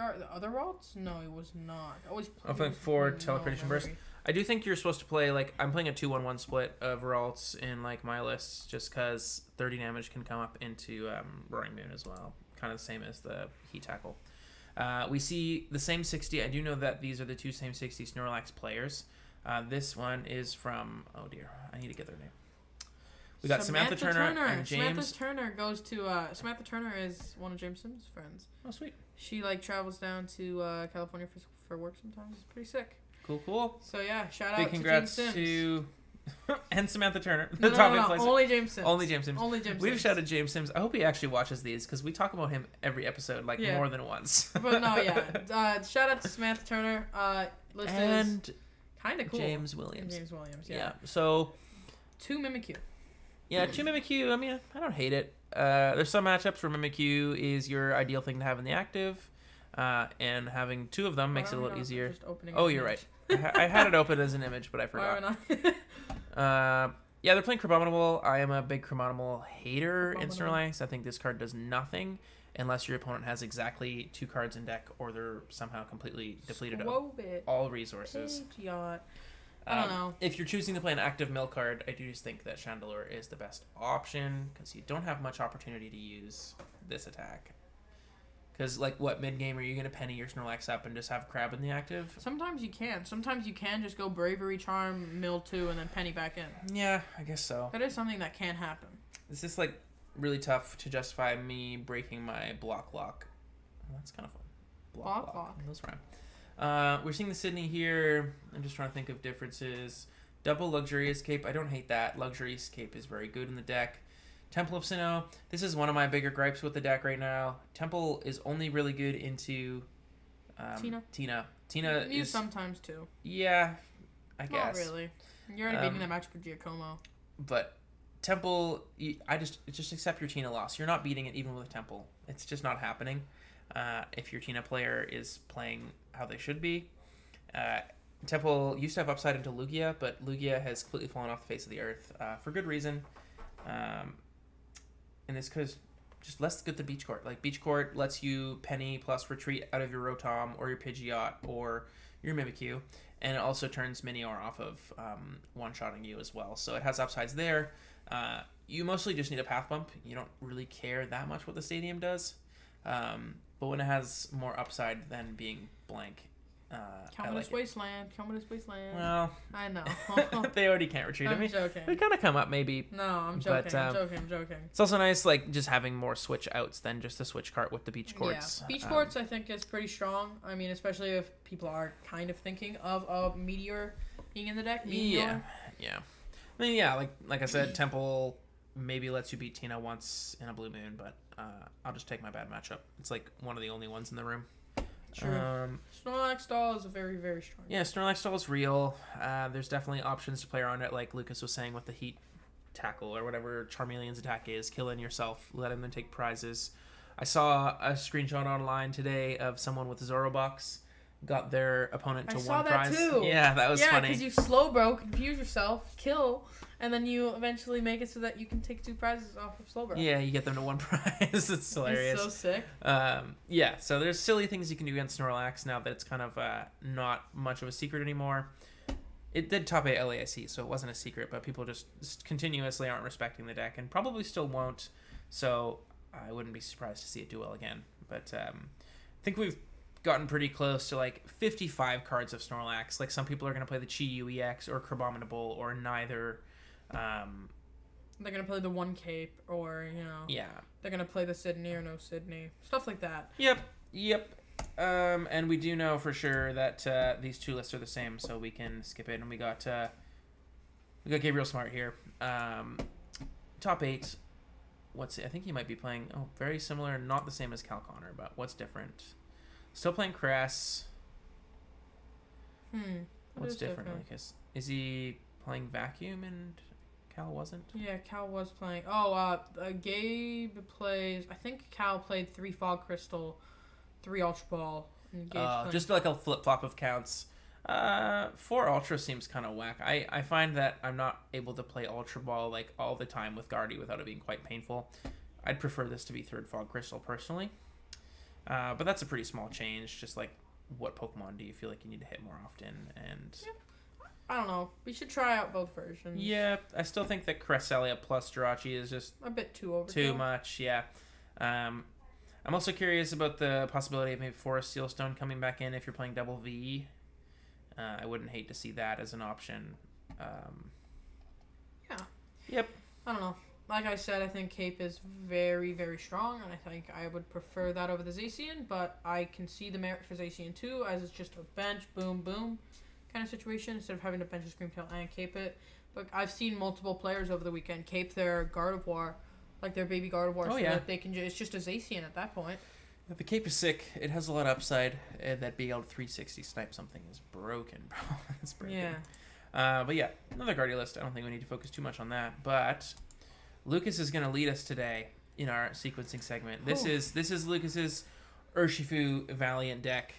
routes? No, he was not. I'm playing 4 Teleportation Burst. I do think you're supposed to play, like, I'm playing a 2-1-1 split of Ralts in, like, my lists, just because 30 damage can come up into Roaring Moon as well. Kind of the same as the Heat Tackle. We see the same 60. I do know that these are the two same 60 Snorlax players. This one is from, oh dear, I need to get their name. We got Samantha Turner and James. Samantha Turner is one of James Sims' friends. Oh, sweet. She, like, travels down to California for work sometimes. It's pretty sick. Cool. So yeah, shout out to congrats James Sims. and Samantha Turner. No, only James Sims. Only James Sims. We've shouted James Sims. I hope he actually watches these, because we talk about him every episode, more than once. But no, yeah. Shout out to Samantha Turner. List and is kind of cool. James Williams. Yeah. So 2 Mimikyu. Yeah, 2 Mimikyu. I mean, I don't hate it. There's some matchups where Mimikyu is your ideal thing to have in the active. And having 2 of them makes it a little easier. Oh, you're right. I had it open as an image, but I forgot. Yeah, they're playing Crabominable. I am a big Crabominable hater in Crabominable. Snorlax. I think this card does nothing unless your opponent has exactly 2 cards in deck or they're somehow completely depleted of Swobit. all resources. Pidgeot. I don't know. If you're choosing to play an active mill card, I do just think that Chandelure is the best option because you don't have much opportunity to use this attack. Because, like, what mid-game are you going to penny your Snorlax up and just have Crab in the active? Sometimes you can. Sometimes you can just go Bravery Charm, Mill 2, and then penny back in. Yeah, I guess so. That is something that can happen. It's just, like, really tough to justify me breaking my block lock. Well, that's kind of fun. Block lock. Those rhyme. We're seeing the Sydney here. I'm just trying to think of differences. Double Luxurious Cape. I don't hate that. Luxurious Cape is very good in the deck. Temple of Sinnoh. This is one of my bigger gripes with the deck right now. Temple is only really good into Tina. Tina You is sometimes too. yeah, I guess. Not really. You're already beating that match with Giacomo. But Temple, just accept your Tina loss. You're not beating it even with Temple. It's just not happening. If your Tina player is playing how they should be. Temple used to have upside into Lugia, but Lugia has completely fallen off the face of the earth for good reason. And it's because just less good than Beach Court. Like, Beach Court lets you penny plus retreat out of your Rotom or your Pidgeot or your Mimikyu. And it also turns Minior off of one-shotting you as well. So it has upsides there. You mostly just need a path bump. You don't really care that much what the stadium does. But when it has more upside than being blank, Comatose Wasteland. Comatose Wasteland. Well, I know. they already can't retreat at I'm me. joking. They kind of come up maybe. No, I'm joking. But, I'm joking. It's also nice, like, just having more switch outs than just the switch cart with the Beach Courts. Yeah. Beach Courts, I think, is pretty strong. I mean, especially if people are kind of thinking of a Meteor being in the deck. Meteor. Yeah. I mean, yeah, like I said, Temple maybe lets you beat Tina once in a Blue Moon, but I'll just take my bad matchup. It's like one of the only ones in the room. True. Snorlax Doll is a very, very strong. Yeah, Snorlax Doll is real. There's definitely options to play around it, like Lucas was saying with the Heat Tackle or whatever Charmeleon's attack is. Kill in yourself, letting them take prizes. I saw a screenshot online today of someone with Zorobox got their opponent to one prize. I saw that too. Yeah, that was funny. Yeah, because you slow bro, confuse yourself, kill, and then you eventually make it so that you can take 2 prizes off of slow bro. Yeah, you get them to one prize. It's hilarious. It's so sick. Yeah, so there's silly things you can do against Snorlax now that it's kind of not much of a secret anymore. It did top 8 LASC, so it wasn't a secret, but people just continuously aren't respecting the deck and probably still won't. So I wouldn't be surprised to see it do well again. But I think we've gotten pretty close to like 55 cards of Snorlax. Like, some people are going to play the Chi-Yu EX or Crabominable or neither. They're going to play the 1 cape or, Yeah. they're going to play the Sydney or no Sydney. Stuff like that. Yep. And we do know for sure that these 2 lists are the same, so we can skip it. And we got Gabriel Smart here. Top 8. I think he might be playing, very similar, not the same as Cal Connor, but what's different? Still playing Cress. What's different? Like, is he playing Vacuum and Cal wasn't? Yeah, Cal was playing. Gabe plays. I think Cal played 3 Fog Crystal, 3 Ultra Ball. And Just like a flip flop of counts. 4 Ultra seems kind of whack. I find that I'm not able to play Ultra Ball like all the time with Guardy without it being quite painful. I'd prefer this to be 3rd Fog Crystal personally. But that's a pretty small change. Just like, what Pokemon do you feel like you need to hit more often? And I don't know. We should try out both versions. Yeah, I still think that Cresselia plus Jirachi is just a bit too overkill. Too much, yeah. I'm also curious about the possibility of maybe Forest Sealstone coming back in if you're playing double V. I wouldn't hate to see that as an option. Yeah. Yep. I don't know. Like I said, I think Cape is very, very strong, and I think I would prefer that over the Zacian, but I can see the merit for Zacian too, as it's just a bench, boom, boom kind of situation, instead of having to bench a Screamtail and Cape it. But I've seen multiple players over the weekend Cape their Gardevoir, like their baby Gardevoir, so that they can it's just a Zacian at that point. Yeah, the Cape is sick. It has a lot of upside, and that being able to 360 snipe something is broken, bro. It's broken. Yeah. But yeah, another Guardy list. I don't think we need to focus too much on that, but Lucas is going to lead us today in our sequencing segment. This is Lucas's Urshifu Valiant deck.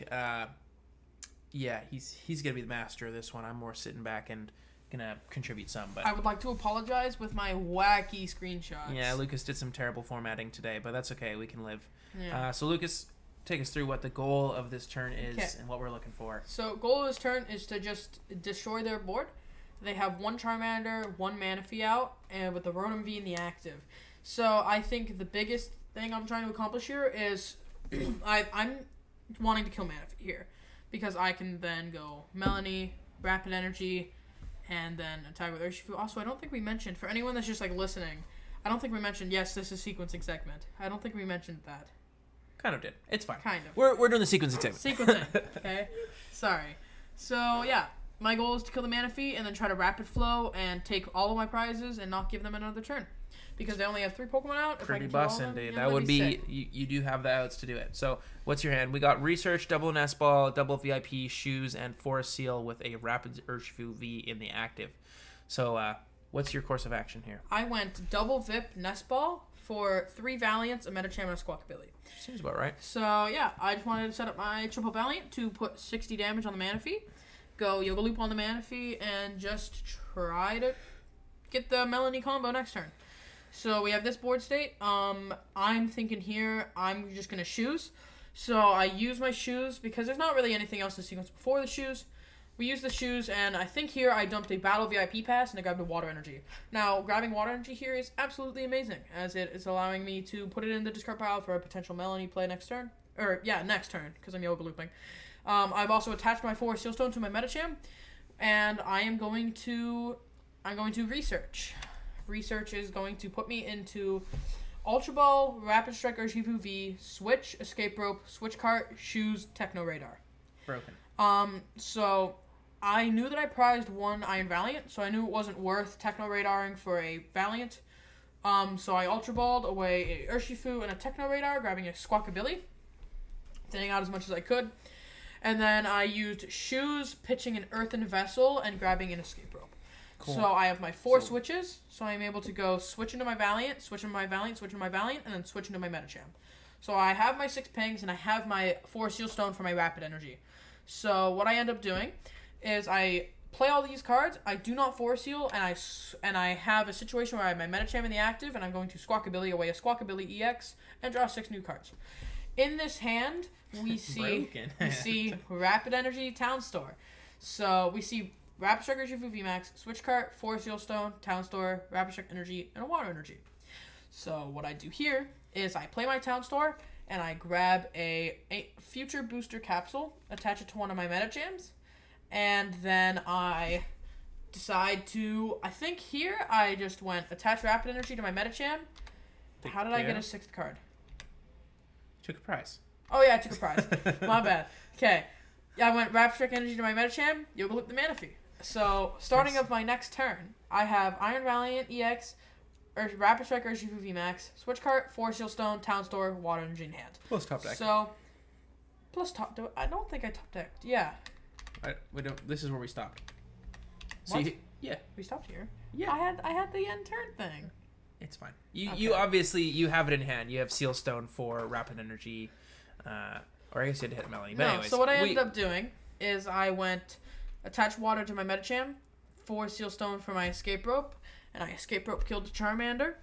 Yeah, he's going to be the master of this one. I'm more sitting back and gonna contribute some. But I would like to apologize with my wacky screenshots. yeah, Lucas did some terrible formatting today, but that's okay. We can live. Yeah. So Lucas, take us through what the goal of this turn is Okay. and what we're looking for. So goal of this turn is to just destroy their board. They have one Charmander, one Manaphy out, and with the Rotom V in the active. So I think the biggest thing I'm trying to accomplish here is I'm wanting to kill Manaphy here because I can then go Melanie, Rapid Energy, and then attack with Urshifu. Also, I don't think we mentioned, for anyone that's just like listening, I don't think we mentioned, yes, this is sequencing segment. I don't think we mentioned that. Kind of did. It's fine. Kind of. We're doing the sequencing segment. Sequencing, okay? Sorry. So, yeah. My goal is to kill the Manaphy and then try to rapid flow and take all of my prizes and not give them another turn. Because they only have 3 Pokemon out. If I Pretty can kill all of bussin', them, dude. yeah, That that'd would be sick. you do have the outs to do it. So what's your hand? We got Research, double Nest Ball, double VIP, Shoes, and Forest Seal with a Rapid Urshifu V in the active. So what's your course of action here? I went double VIP Nest Ball for 3 Valiants, a Medicham, and a Squawkabilly. Seems about right. So, yeah, I just wanted to set up my triple Valiant to put 60 damage on the Manaphy, go Yoga Loop on the Manaphy, and just try to get the Melanie combo next turn. So we have this board state. I'm thinking here I'm just going to Shoes. So I use my Shoes because there's not really anything else to sequence before the Shoes. We use the Shoes, and I think here I dumped a Battle VIP Pass and I grabbed a Water Energy. Now, grabbing Water Energy here is absolutely amazing, as it is allowing me to put it in the discard pile for a potential Melanie play next turn. Or, yeah, next turn, because I'm Yoga Looping. I've also attached my 4 Seal Stone to my Medicham, and I'm going to Research. Research is going to put me into Ultra Ball, Rapid Strike Urshifu V, Switch, Escape Rope, Switch Cart, Shoes, Techno Radar. Broken. So I knew that I prized 1 Iron Valiant, so I knew it wasn't worth Techno Radaring for a Valiant. So I Ultra Balled away a Urshifu and a Techno Radar, grabbing a Squawkabilly, thinning out as much as I could. And then I used Shoes, pitching an Earthen Vessel, and grabbing an Escape Rope. Cool. So I have my 4 switches, so I'm able to go switch into my Valiant, switch into my Valiant, switch into my Valiant, and then switch into my Medicham. So I have my 6 pings, and I have my 4 Seal Stone for my Rapid Energy. So what I end up doing is I play all these cards, I do not Force Seal, and I have a situation where I have my Medicham in the active, and I'm going to Squawkabilly away a Squawkabilly EX, and draw 6 new cards. In this hand, we see Rapid Energy Town Store. So we see Rapid Strike Urshifu VMAX, Switch Cart, 4 Seal Stone, Town Store, Rapid Strike Energy, and a Water Energy. So what I do here is I play my Town Store, and I grab a Future Booster Capsule, attach it to one of my Medichams, and then I decide to, I think here I just went attach Rapid Energy to my Medicham. How did I get a 6th card? Took a prize. Oh yeah, I took a prize. My bad. Okay. Yeah, I went Rapid Strike Energy to my Medicham, Yoga Loop the Manaphy. So, starting of my next turn, I have Iron Valiant EX, Rapid Strike Urshifu VMAX, Switch Cart, 4 Seal Stone, Town Store, Water Energy in hand. Plus top deck. So, plus top deck. I don't think I top decked. Yeah. We don't. This is where we stopped. What? Yeah. We stopped here. Yeah. I had the end turn thing. It's fine. You obviously you have it in hand. You have Seal Stone for Rapid Energy, or I guess you had to hit Melanie. But No, anyways, so what I ended up doing is I went attach Water to my Medicham, 4 Seal Stone for my Escape Rope, and I Escape Rope killed the Charmander,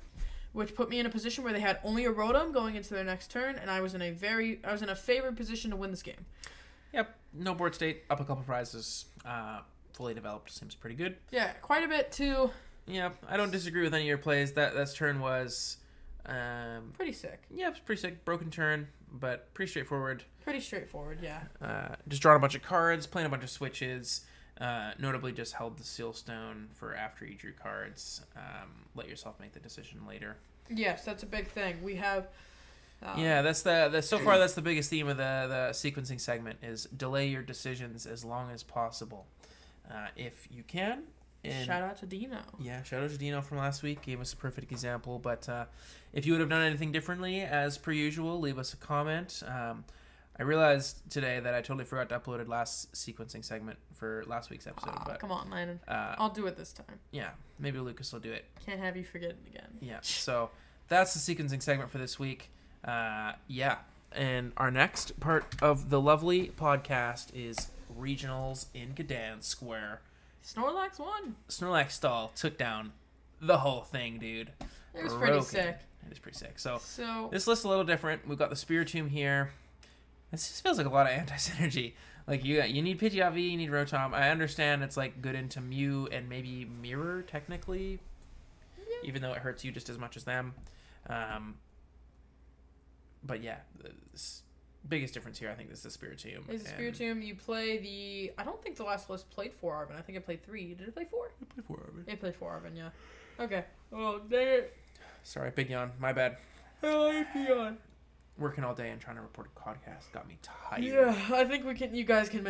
which put me in a position where they had only a Rotom going into their next turn, and I was in a favored position to win this game. Yep. No board state. Up a couple prizes. Fully developed. Seems pretty good. Yeah, quite a bit too. Yeah, I don't disagree with any of your plays. That turn was, Pretty sick. yeah, it was pretty sick. Broken turn, but pretty straightforward. Pretty straightforward, yeah. Just drawing a bunch of cards, playing a bunch of switches. Notably, just held the Seal Stone for after you drew cards. Let yourself make the decision later. Yes, that's a big thing. We have. Yeah, that's so far that's the biggest theme of the sequencing segment is delay your decisions as long as possible, if you can. And shout out to Dino. Yeah, shout out to Dino from last week. Gave us a perfect example. But if you would have done anything differently, as per usual, leave us a comment. I realized today that I totally forgot to upload last sequencing segment for last week's episode. But come on, Landon. I'll do it this time. Yeah, maybe Lucas will do it. Can't have you forget it again. Yeah, so that's the sequencing segment for this week. Yeah, and our next part of the lovely podcast is regionals in Gdansk, where Snorlax won. Snorlax Stall took down the whole thing, dude. It was pretty sick. It is pretty sick. So So this list's a little different. We've got the Spiritomb here. This just feels like a lot of anti-synergy. Like you need Pidgeot V, you need Rotom. I understand it's like good into Mew and maybe Mirror technically, even though it hurts you just as much as them. But yeah, the biggest difference here, I think, is the Spiritomb. is the Spiritomb. You play the. I don't think the last list played 4 Arven. I think it played 3. Did it play 4? I played 4 Arven. It played 4 Arven. Yeah. Okay. Oh dang it. Sorry, big yawn. My bad. Oh, yawn. Working all day and trying to report a podcast got me tired. Yeah, I think we can. You guys can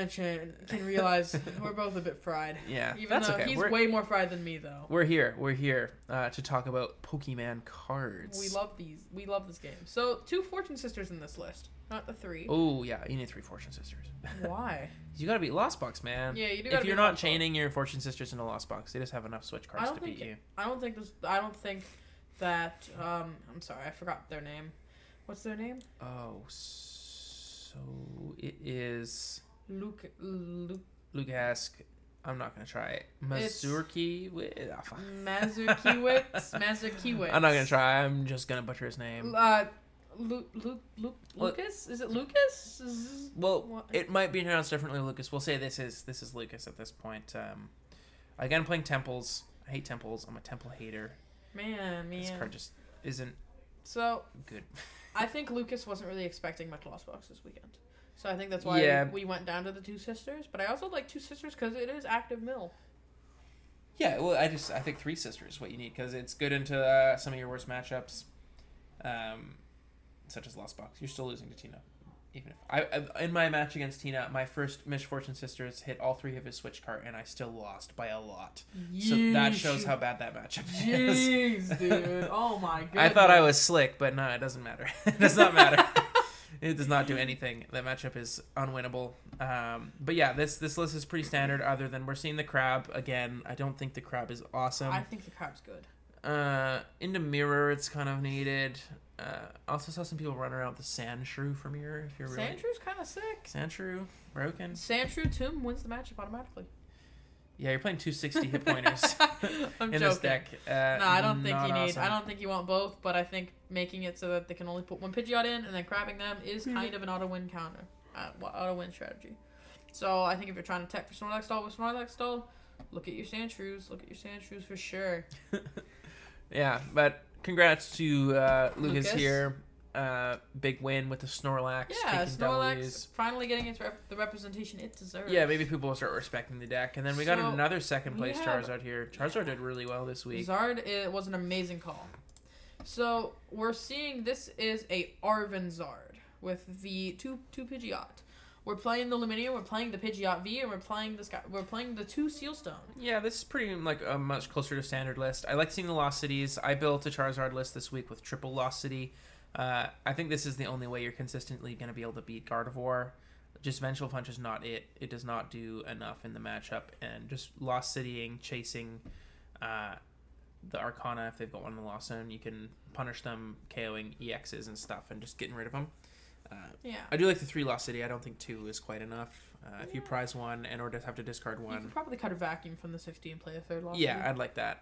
realize we're both a bit fried. Yeah, Even that's though okay. he's way more fried than me, though. We're here to talk about Pokemon cards. We love these. We love this game. So 2 Fortune Sisters in this list, not the 3. Oh yeah, you need 3 Fortune Sisters. Why? You gotta beat Lost Box, man. Yeah, you do. If you're not chaining your Fortune Sisters into Lost Box, they just have enough Switch cards to beat you. I don't think that. I'm sorry, I forgot their name. What's their name? Oh, so it is Lucask. I'm not gonna try it. Mazurkiewicz. Mazurkiewicz. I'm not gonna try. I'm just gonna butcher his name. Lucas? Is it Lucas? Well, it might be pronounced differently, Lucas. We'll say this is Lucas at this point. Again, playing temples. I hate temples. I'm a temple hater. Man. This card just isn't so good. I think Lucas wasn't really expecting much Lost Box this weekend. So I think that's why we went down to the 2 Sisters. But I also like 2 Sisters because it is active mill. Yeah, well, I think 3 Sisters is what you need because it's good into some of your worst matchups, such as Lost Box. You're still losing to Tina. Even if I in my match against Tina, my first Misfortune Sisters hit all 3 of his switch cart, and I still lost by a lot. So that shows how bad that matchup is. Jeez, dude! Oh my god! I thought I was slick, but no, it doesn't matter. It does not matter. It does not do anything. That matchup is unwinnable. But yeah, this list is pretty standard. Other than we're seeing the Crab again. I don't think the Crab is awesome. I think the Crab's good. Into Mirror, it's kind of needed. Also saw some people run around with the Sandshrew for Mirror. If you're really Sandshrews kind of sick. Sandshrew broken. Sandshrew Tomb wins the matchup automatically. Yeah, you're playing 260 hit pointers I'm in joking. this deck. No, I don't think you need. Awesome. I don't think you want both, but I think making it so that they can only put one Pidgeot in and then crabbing them is kind of an auto win counter, auto win strategy. So I think if you're trying to tech for Snorlax Stall with Snorlax Stall, look at your Sandshrews. Look at your Sandshrews for sure. Yeah, but congrats to Lucas here. Big win with the Snorlax. Yeah, Snorlax W's. finally getting the representation it deserves. Yeah, maybe people will start respecting the deck. And then we got another second place Charizard here. Charizard did really well this week. Zard was an amazing call. So we're seeing this is a Arven Zard with the two Pidgeot. We're playing the Lumineon, we're playing the Pidgeot V, and we're playing the 2 Sealstone. Yeah, this is pretty like a much closer to standard list. I like seeing the Lost Cities. I built a Charizard list this week with triple Lost City. I think this is the only way you're consistently going to be able to beat Gardevoir. Just Vengeful Punch is not it. It does not do enough in the matchup. And just Lost Citying, chasing the Arcana, if they've got one in the Lost Zone, you can punish them, KOing EXs and stuff, and just getting rid of them. Yeah. I do like the 3 Lost City. I don't think 2 is quite enough. If you prize one and or just have to discard one. You could probably cut a vacuum from the 60 and play a 3rd Lost Yeah, City. I'd like that.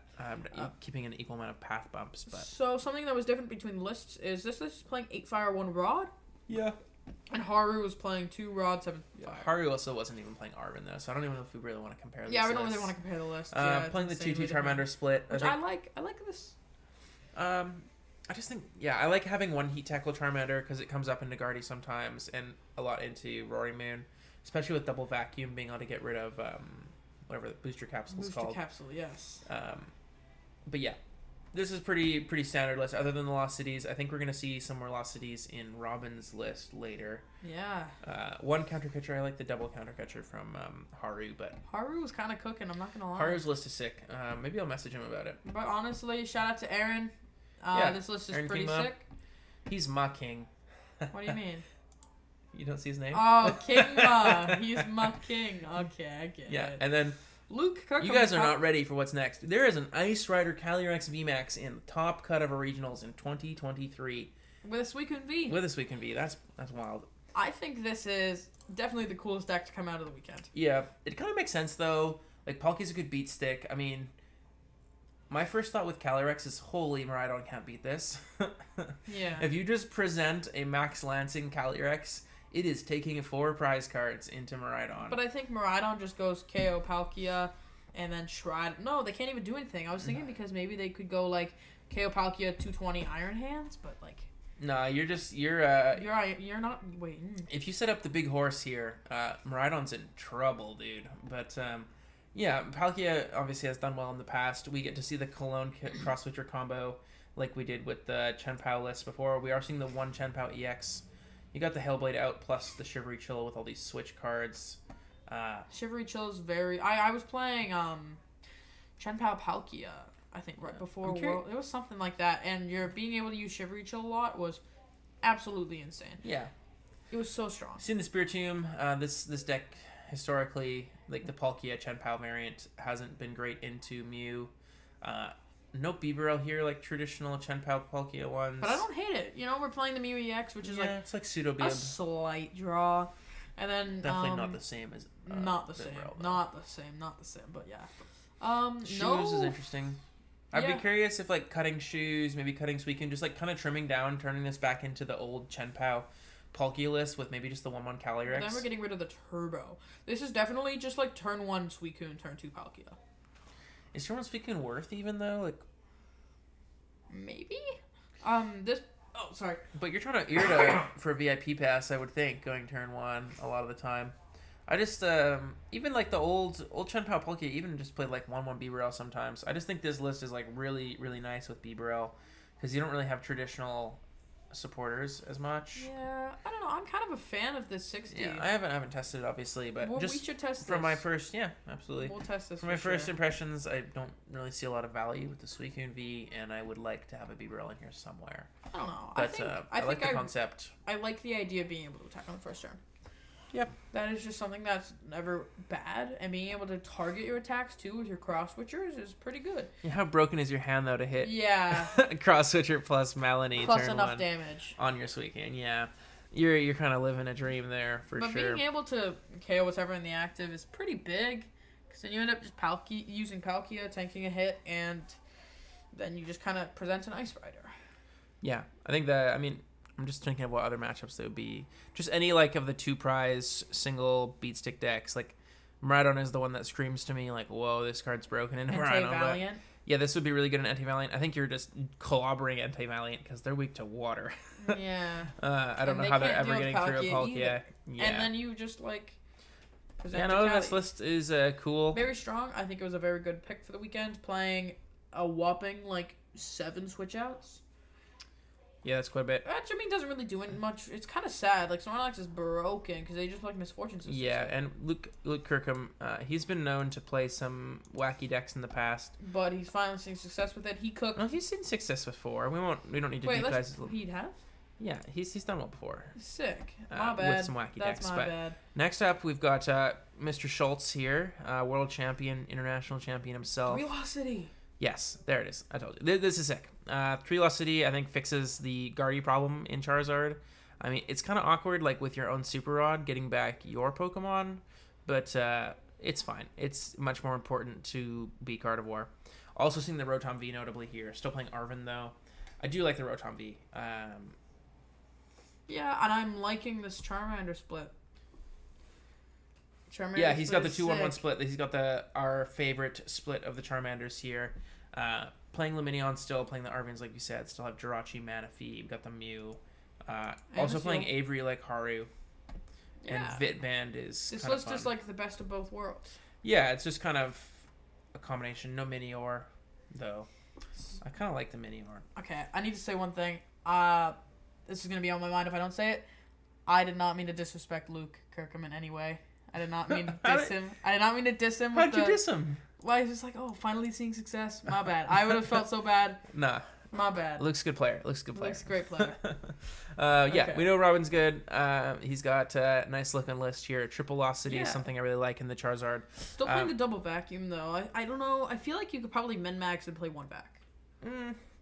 Keeping an equal amount of path bumps. But So something that was different between lists is this list is playing 8 Fire, 1 Rod. yeah. And Haru was playing 2 Rod, 7 Fire. Haru also wasn't even playing Arven though, so I don't even know if we really want to compare this. Yeah, we don't really want to compare the lists. Playing the 2-2 Charmander split. Which I like this. I just think, I like having one Heat Tackle Charmander because it comes up into Guardy sometimes and a lot into Roaring Moon, especially with Double Vacuum being able to get rid of whatever the Booster Capsule is called. Booster Capsule, yes. But yeah, this is pretty standard list. Other than the Lost Cities, I think we're gonna see some more Lost Cities in Robin's list later. Yeah. One counter catcher, I like the double counter catcher from Haru, but Haru was kind of cooking. I'm not gonna lie. Haru's list is sick. Maybe I'll message him about it. But honestly, shout out to Aaron. This list is Aaron pretty Kingma. sick. He's Ma King. What do you mean? You don't see his name? Oh, Kingma. He's my king. Okay, I get it. Yeah, and then Luke Kirkham. you guys are not ready for what's next. There is an Ice Rider Calyrex VMAX in the top cut of our regionals in 2023. With a Suicune V. With a Suicune V. That's wild. I think this is definitely the coolest deck to come out of the weekend. Yeah, it kind of makes sense though. Like, Palkia's a good beat stick. I mean, my first thought with Calyrex is, holy, Miraidon can't beat this. Yeah. If you just present a Max Lancing Calyrex, it is taking 4 prize cards into Miraidon. But I think Miraidon just goes KO Palkia and then Shroud. No, they can't even do anything. I was thinking because maybe they could go like KO Palkia 220 Iron Hands, but like. Nah, you're not. Wait. If you set up the big horse here, Miraidon's in trouble, dude. But yeah, Palkia obviously has done well in the past. We get to see the Cologne cross switcher combo like we did with the Chen-Pao list before. We are seeing the 1 Chen-Pao EX. You got the Hellblade out plus the Shivery Chill with all these switch cards. Shivery Chill is very. I was playing Chen-Pao Palkia. I think right before World, it was something like that, and you're being able to use Shivery Chill a lot was absolutely insane. Yeah, it was so strong. Seeing the Spiritomb, this deck historically, like the Palkia Chen-Pao variant, hasn't been great into Mew. No Bibarel here like traditional Chen-Pao Palkia ones. But I don't hate it. You know, we're playing the Mew EX, which is it's like pseudo a slight draw, and then definitely not the same as not the same, Bibarel, not the same, but yeah. Shoes is interesting. I'd be curious if, like, cutting Shoes, maybe cutting Suicune, just, like, kind of trimming down, turning this back into the old Chen-Pao Palkia list with maybe just the 1/1 Calyrex. Then we're getting rid of the Turbo. This is definitely just, like, turn 1 Suicune, turn 2 Palkia. Is turn 1 Suicune worth even, though? Like, maybe? Oh, sorry. But you're trying to for a VIP pass, I would think, going turn 1 a lot of the time. I just, even like the old Chen-Pao Palkia even just played like 1/1 Bibarel sometimes. I just think this list is like really, really nice with Bibarel because you don't really have traditional supporters as much. Yeah, I don't know. I'm kind of a fan of this 60. Yeah, I haven't tested it obviously, but well, just we should test from my first, absolutely. We'll test this. From my first impressions, I don't really see a lot of value with the Suicune V, and I would like to have a Bibarel in here somewhere. I don't know. But I like the concept. I like the idea of being able to attack on the first turn. Yep. That is just something that's never bad, and being able to target your attacks too with your cross switchers is pretty good. Yeah, how broken is your hand though to hit? Yeah. Cross switcher plus Melanie plus turn enough 1 damage on your Suicune. Yeah, you're kind of living a dream there for sure. But being able to KO whatever in the active is pretty big, because then you end up just using Palkia, tanking a hit, and then you just kind of present an Ice Rider. Yeah, I think that. I mean, I'm just thinking of what other matchups there would be. Just any like of the 2 prize single beat stick decks. Like Miraidon is the one that screams to me like, "Whoa, this card's broken in Miraidon." Anti-Valiant. Yeah, this would be really good in Anti-Valiant. I think you're just clobbering Anti-Valiant because they're weak to water. Yeah. I don't know how they're ever getting through a Palkia. Yeah. And then you just like. Yeah, no, this list is cool. Very strong. I think it was a very good pick for the weekend. Playing a whopping like 7 switch outs. Yeah, that's quite a bit. Jimmy doesn't really do much. It's kind of sad. Like, Snorlax is broken because they just like misfortune systems. Yeah, and Luke Kirkham, he's been known to play some wacky decks in the past. But he's finally seeing success with it. He cooked. No, he's seen success before. We don't need to deep dive. He has? Yeah, he's done well before. Sick. My bad. With some wacky decks. That's my bad. Next up, we've got Mr. Schultz here, world champion, international champion himself. Velocity. Yes, there it is. I told you. This is sick. Velocity, I think, fixes the Guardy problem in Charizard. I mean, it's kind of awkward, like, with your own Super Rod, getting back your Pokemon, but it's fine. It's much more important to beat Gardevoir. Also seeing the Rotom V notably here. Still playing Arven, though. I do like the Rotom V. Yeah, and I'm liking this Charmander split. Yeah, he's got the 2-1-1 split. He's got our favorite split of the Charmanders here. Playing Lumineon still, playing the Arvens like you said. Still have Jirachi, Manaphy. You've got the Mew. Also playing Avery like Haru. And Vitband is this list is like the best of both worlds. Yeah, it's just kind of a combination. No Minior, though. I kind of like the Minior. Okay, I need to say one thing. This is going to be on my mind if I don't say it. I did not mean to disrespect Luke Kirkham in any way. I did not mean to diss him. I did not mean to diss him. How'd you diss him? Well, he's just like, oh, finally seeing success. My bad. I would have felt so bad. Nah. My bad. Luke's a good player. Luke's a great player. Okay. We know Robin's good. He's got a nice looking list here. Tripleosity is something I really like in the Charizard. Still playing the double vacuum, though. I don't know. I feel like you could probably min-max and play one back.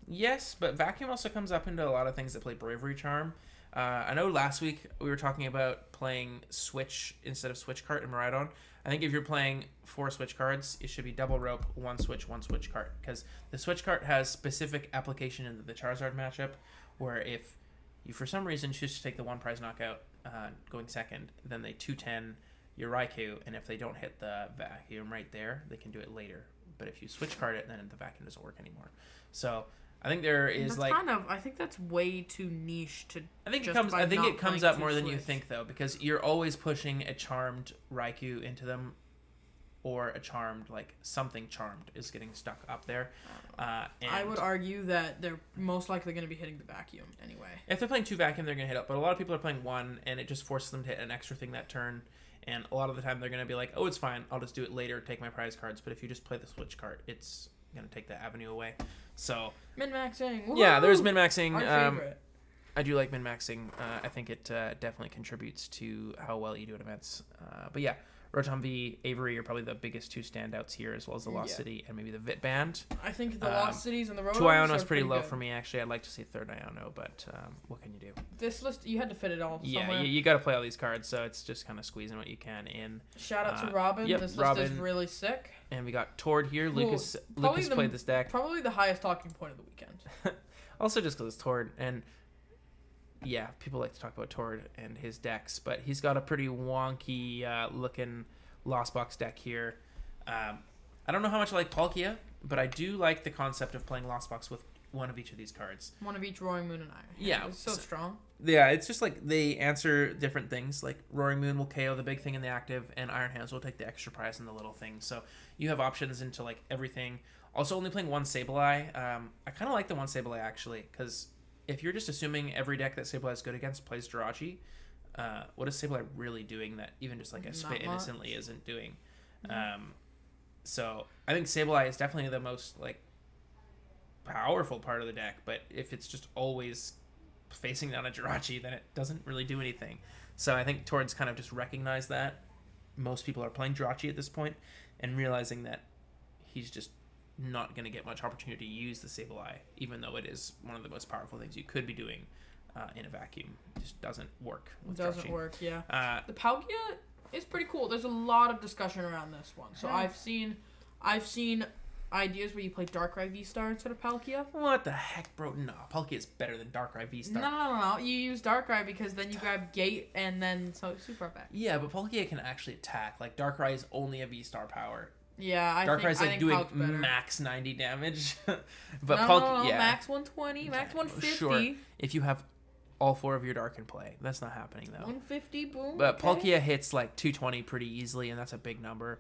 Yes, but Vacuum also comes up into a lot of things that play Bravery Charm. I know last week we were talking about playing Switch instead of Switch Cart in Miraidon. I think if you're playing 4 Switch cards, it should be double rope, 1 Switch cart. Because the Switch cart has specific application in the Charizard matchup, where if you for some reason choose to take the 1 prize knockout going second, then they 210 your Raikou, and if they don't hit the vacuum right there, they can do it later. But if you Switch card it, then the vacuum doesn't work anymore. So I think there is that's I think that's way too niche to. I think it comes up more than you think though, because you're always pushing a charmed Raikou into them, or a charmed something charmed is getting stuck up there. And I would argue that they're most likely going to be hitting the vacuum anyway. If they're playing 2 vacuum, they're going to hit up. But a lot of people are playing 1, and it just forces them to hit an extra thing that turn. And a lot of the time they're going to be like, oh, it's fine, I'll just do it later, take my prize cards. But if you just play the Switch cart, it's going to take that avenue away. So min-maxing. Woo-hoo! Yeah, there's min-maxing. Our favorite. I do like min-maxing. I think it definitely contributes to how well you do at events. But yeah, Rotom V, Avery are probably the biggest 2 standouts here, as well as the Lost City and maybe the Vit Band. I think the Lost Cities and the Rotoms 2 Iono's are pretty low good. for me, actually. I'd like to see 3rd Iono, but what can you do? This list, you had to fit it all somewhere. Yeah, you got to play all these cards, so it's just kind of squeezing what you can in. Shout out to Robin. Yep, this Robin. list is really sick. And we got Tord here. Cool. Lucas Probably played this deck. Probably the highest talking point of the weekend. Also just because it's Tord, and yeah, people like to talk about Tord and his decks, but he's got a pretty wonky looking Lost Box deck here. I don't know how much I like Palkia, but I do like the concept of playing Lost Box with 1 of each of these cards. 1 of each Roaring Moon and Iron. Yeah. It's so strong. Yeah, it's just like they answer different things. Like Roaring Moon will KO the big thing in the active, and Iron Hands will take the extra prize in the little thing. So you have options into like everything. Also, only playing 1 Sableye. I kind of like the 1 Sableye actually, because if you're just assuming every deck that Sableye is good against plays Jirachi, what is Sableye really doing that even just like a Spit Innocently isn't doing? So I think Sableye is definitely the most like powerful part of the deck, but if it's just always facing down a Jirachi, then it doesn't really do anything. So I think Tord's kind of just recognized that most people are playing Jirachi at this point and realizing that he's just not going to get much opportunity to use the Sableye, even though it is one of the most powerful things you could be doing in a vacuum. It just doesn't work with Jirachi. Doesn't work, yeah. The Palkia is pretty cool. There's a lot of discussion around this one. So I've seen ideas where you play Darkrai V-Star instead of Palkia. What the heck, bro? No, Palkia is better than Darkrai V-Star. No. You use Darkrai because then you grab Gate and then Super Effect. Yeah, but Palkia can actually attack. Like, Darkrai is only a V-Star power. Yeah, Darkrai's like doing max 90 damage. But Palkia, yeah. Max 120, max 150. Sure, if you have all 4 of your Dark in play. That's not happening, though. 150, boom. But Palkia hits like 220 pretty easily, and that's a big number.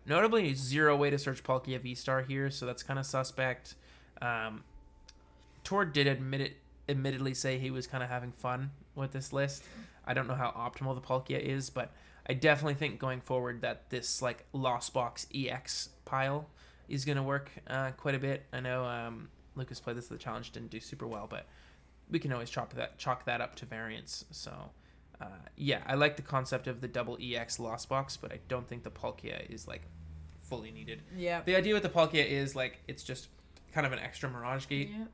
Notably, 0 way to search Palkia V-Star here, so that's kind of suspect. Tord did admittedly say he was kind of having fun with this list. I don't know how optimal the Palkia is, but I definitely think going forward that this like Lost Box EX pile is going to work quite a bit. I know Lucas played this at the challenge, didn't do super well, but we can always chalk that up to variance. So yeah, I like the concept of the double EX Lost Box, but I don't think the Palkia is like fully needed. Yeah. The idea with the Palkia is like it's just kind of an extra Mirage Gate. Yeah.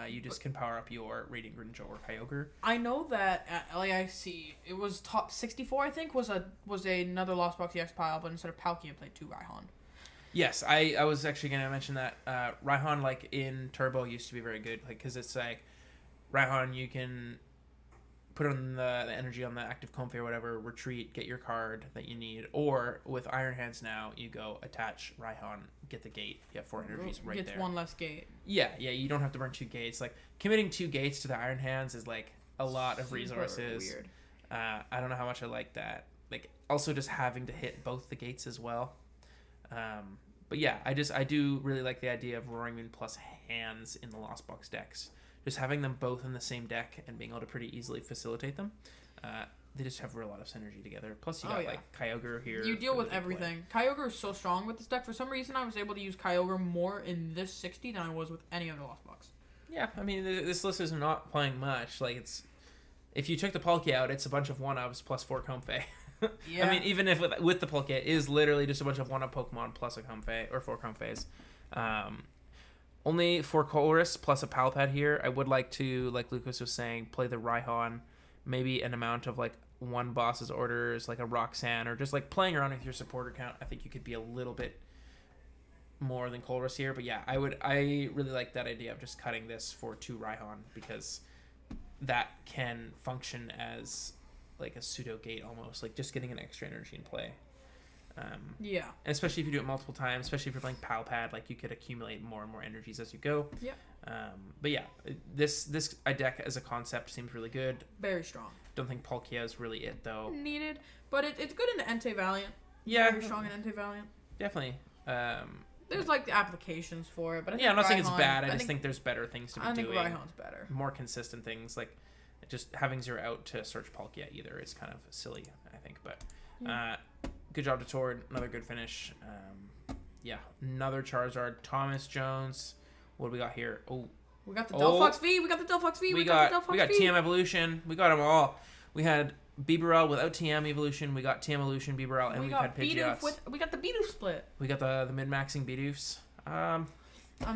You just can power up your Radiant Greninja or Kyogre. I know that at LAIC, it was top 64, I think, was another Lost Box EX pile, but instead of Palkia, played 2 Raihan. Yes, I was actually going to mention that. Raihan, like, in Turbo used to be very good, like, because it's like, Raihan, you can put on the energy on the active Comfey or whatever, retreat, get your card that you need, or with Iron Hands now, you go attach Raihan, get the gate, you have 4 energies right there. Gets 1 less gate. Yeah, you don't have to burn 2 gates. Like, committing 2 gates to the Iron Hands is, like, a lot of resources. Weird. I don't know how much I like that. Like, also just having to hit both the gates as well. But yeah, I do really like the idea of Roaring Moon plus Hands in the Lost Box decks. Just having them both in the same deck and being able to pretty easily facilitate them. They just have a lot of synergy together. Plus, you got like Kyogre here. You deal with everything. Kyogre is so strong with this deck. For some reason, I was able to use Kyogre more in this 60 than I was with any other Lost Box. Yeah, I mean, this list is not playing much. Like, it's if you took the Palkia out, it's a bunch of 1-ups plus 4 Comfey. Yeah. I mean, even if with the Palkia, it is literally just a bunch of 1-up Pokemon plus a Comfey, or 4 Comfeys. Only 4 Colress plus a Palpad here. I would like to, like Lucas was saying, play the Raihan maybe an amount of like one boss's orders, like a Roxanne, or just like playing around with your supporter count. I think you could be a little bit more than Colress here, but yeah, I really like that idea of just cutting this for 2 Raihan, because that can function as like a pseudo gate almost, like just getting an extra energy in play. Yeah. And especially if you do it multiple times, especially if you're playing Pal Pad, like you could accumulate more and more energies as you go. Yeah. But yeah, this deck as a concept seems really good. Very strong. Don't think Palkia is really it though. Needed, but it's good into Entei Valiant. Yeah. Very strong in Entei Valiant. Definitely. There's like the applications for it, but I think yeah, I'm not saying it's Raihan- bad. I just think there's better things to be doing. I think Raihan's better. More consistent things, like just having 0 out to search Palkia either is kind of silly, I think. But good job to Tord. Another good finish. Yeah, another Charizard. Thomas Jones. What do we got here? Oh, we got the Delphox V. We got the Delphox V. We got the Delphox we got V. TM Evolution. We got them all. We had Bibarel without TM Evolution. We got TM Evolution, Bibarel, and we've had Pidgeots. We got the Bidoof split. We got the mid-maxing Bidoofs. I'm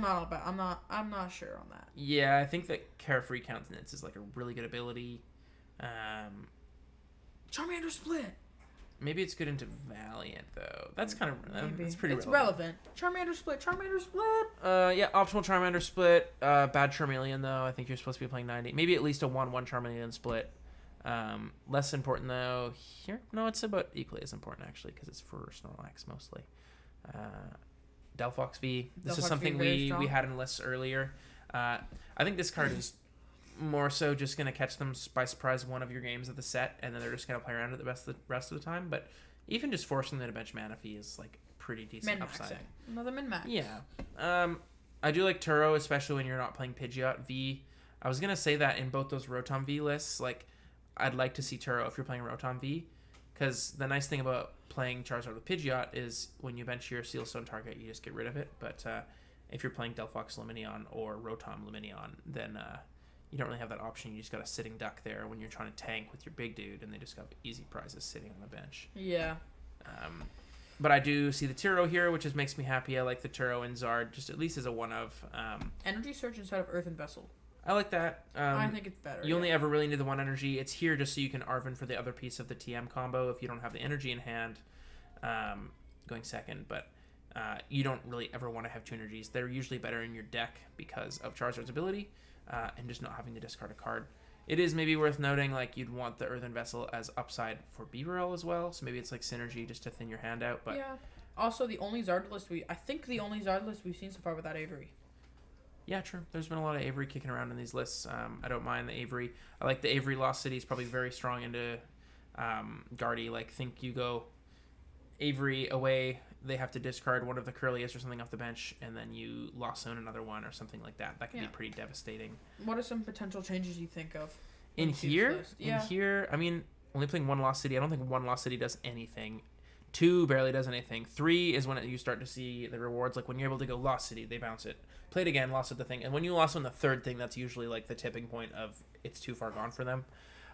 not sure on that. Yeah, I think that Carefree Countenance is like a really good ability. Charmander split. Maybe it's good into Valiant though. That's kind of Maybe. it's pretty It's relevant. Charmander split. Yeah, optimal Charmander split. Bad Charmeleon though. I think you're supposed to be playing 90. Maybe at least a 1/1 Charmeleon split. Less important though here. No, it's about equally as important actually, because it's for Snorlax mostly. Delphox V. This is something we had in lists earlier. I think this card is more so just going to catch them by surprise one of your games of the set, and then they're just going to play around it the rest of the time. But even just forcing them to bench Manaphy is like pretty decent upside. Another min-max. Yeah. I do like Turo, especially when you're not playing Pidgeot V. I was going to say that in both those Rotom V lists, like I'd like to see Turo if you're playing Rotom V, because the nice thing about playing Charizard with Pidgeot is when you bench your Sealstone target, you just get rid of it. But if you're playing Delphox Lumineon or Rotom Lumineon, then you don't really have that option. You just got a sitting duck there when you're trying to tank with your big dude, and they just got easy prizes sitting on the bench. Yeah. But I do see the Turo here, which just makes me happy. I like the Turo and Zard, just at least as a one of. Energy Search instead of Earthen Vessel. I like that. I think it's better. You only ever really need the 1 energy. It's here just so you can Arven for the other piece of the TM combo if you don't have the energy in hand, going second. But you don't really ever want to have 2 energies. They're usually better in your deck because of Charizard's ability. And just not having to discard a card. It is maybe worth noting, like, you'd want the Earthen Vessel as upside for Bibarel as well, so maybe it's like synergy just to thin your hand out. But yeah. Also, the only Zard list we've seen so far without Avery. Yeah, true. There's been a lot of Avery kicking around in these lists. I don't mind the Avery. I like the Avery Lost City is probably very strong into Guardy. Like, think you go Avery away, they have to discard one of the Curlius or something off the bench, and then you Lost Zone another one or something like that. That can be pretty devastating. What are some potential changes you think of? In here, I mean, only playing 1 Lost City. I don't think 1 Lost City does anything. 2 barely does anything. 3 is when you start to see the rewards. Like when you're able to go Lost City, they bounce it. Play it again, lost at the thing. And when you lost on the 3rd thing, that's usually like the tipping point of it's too far gone for them.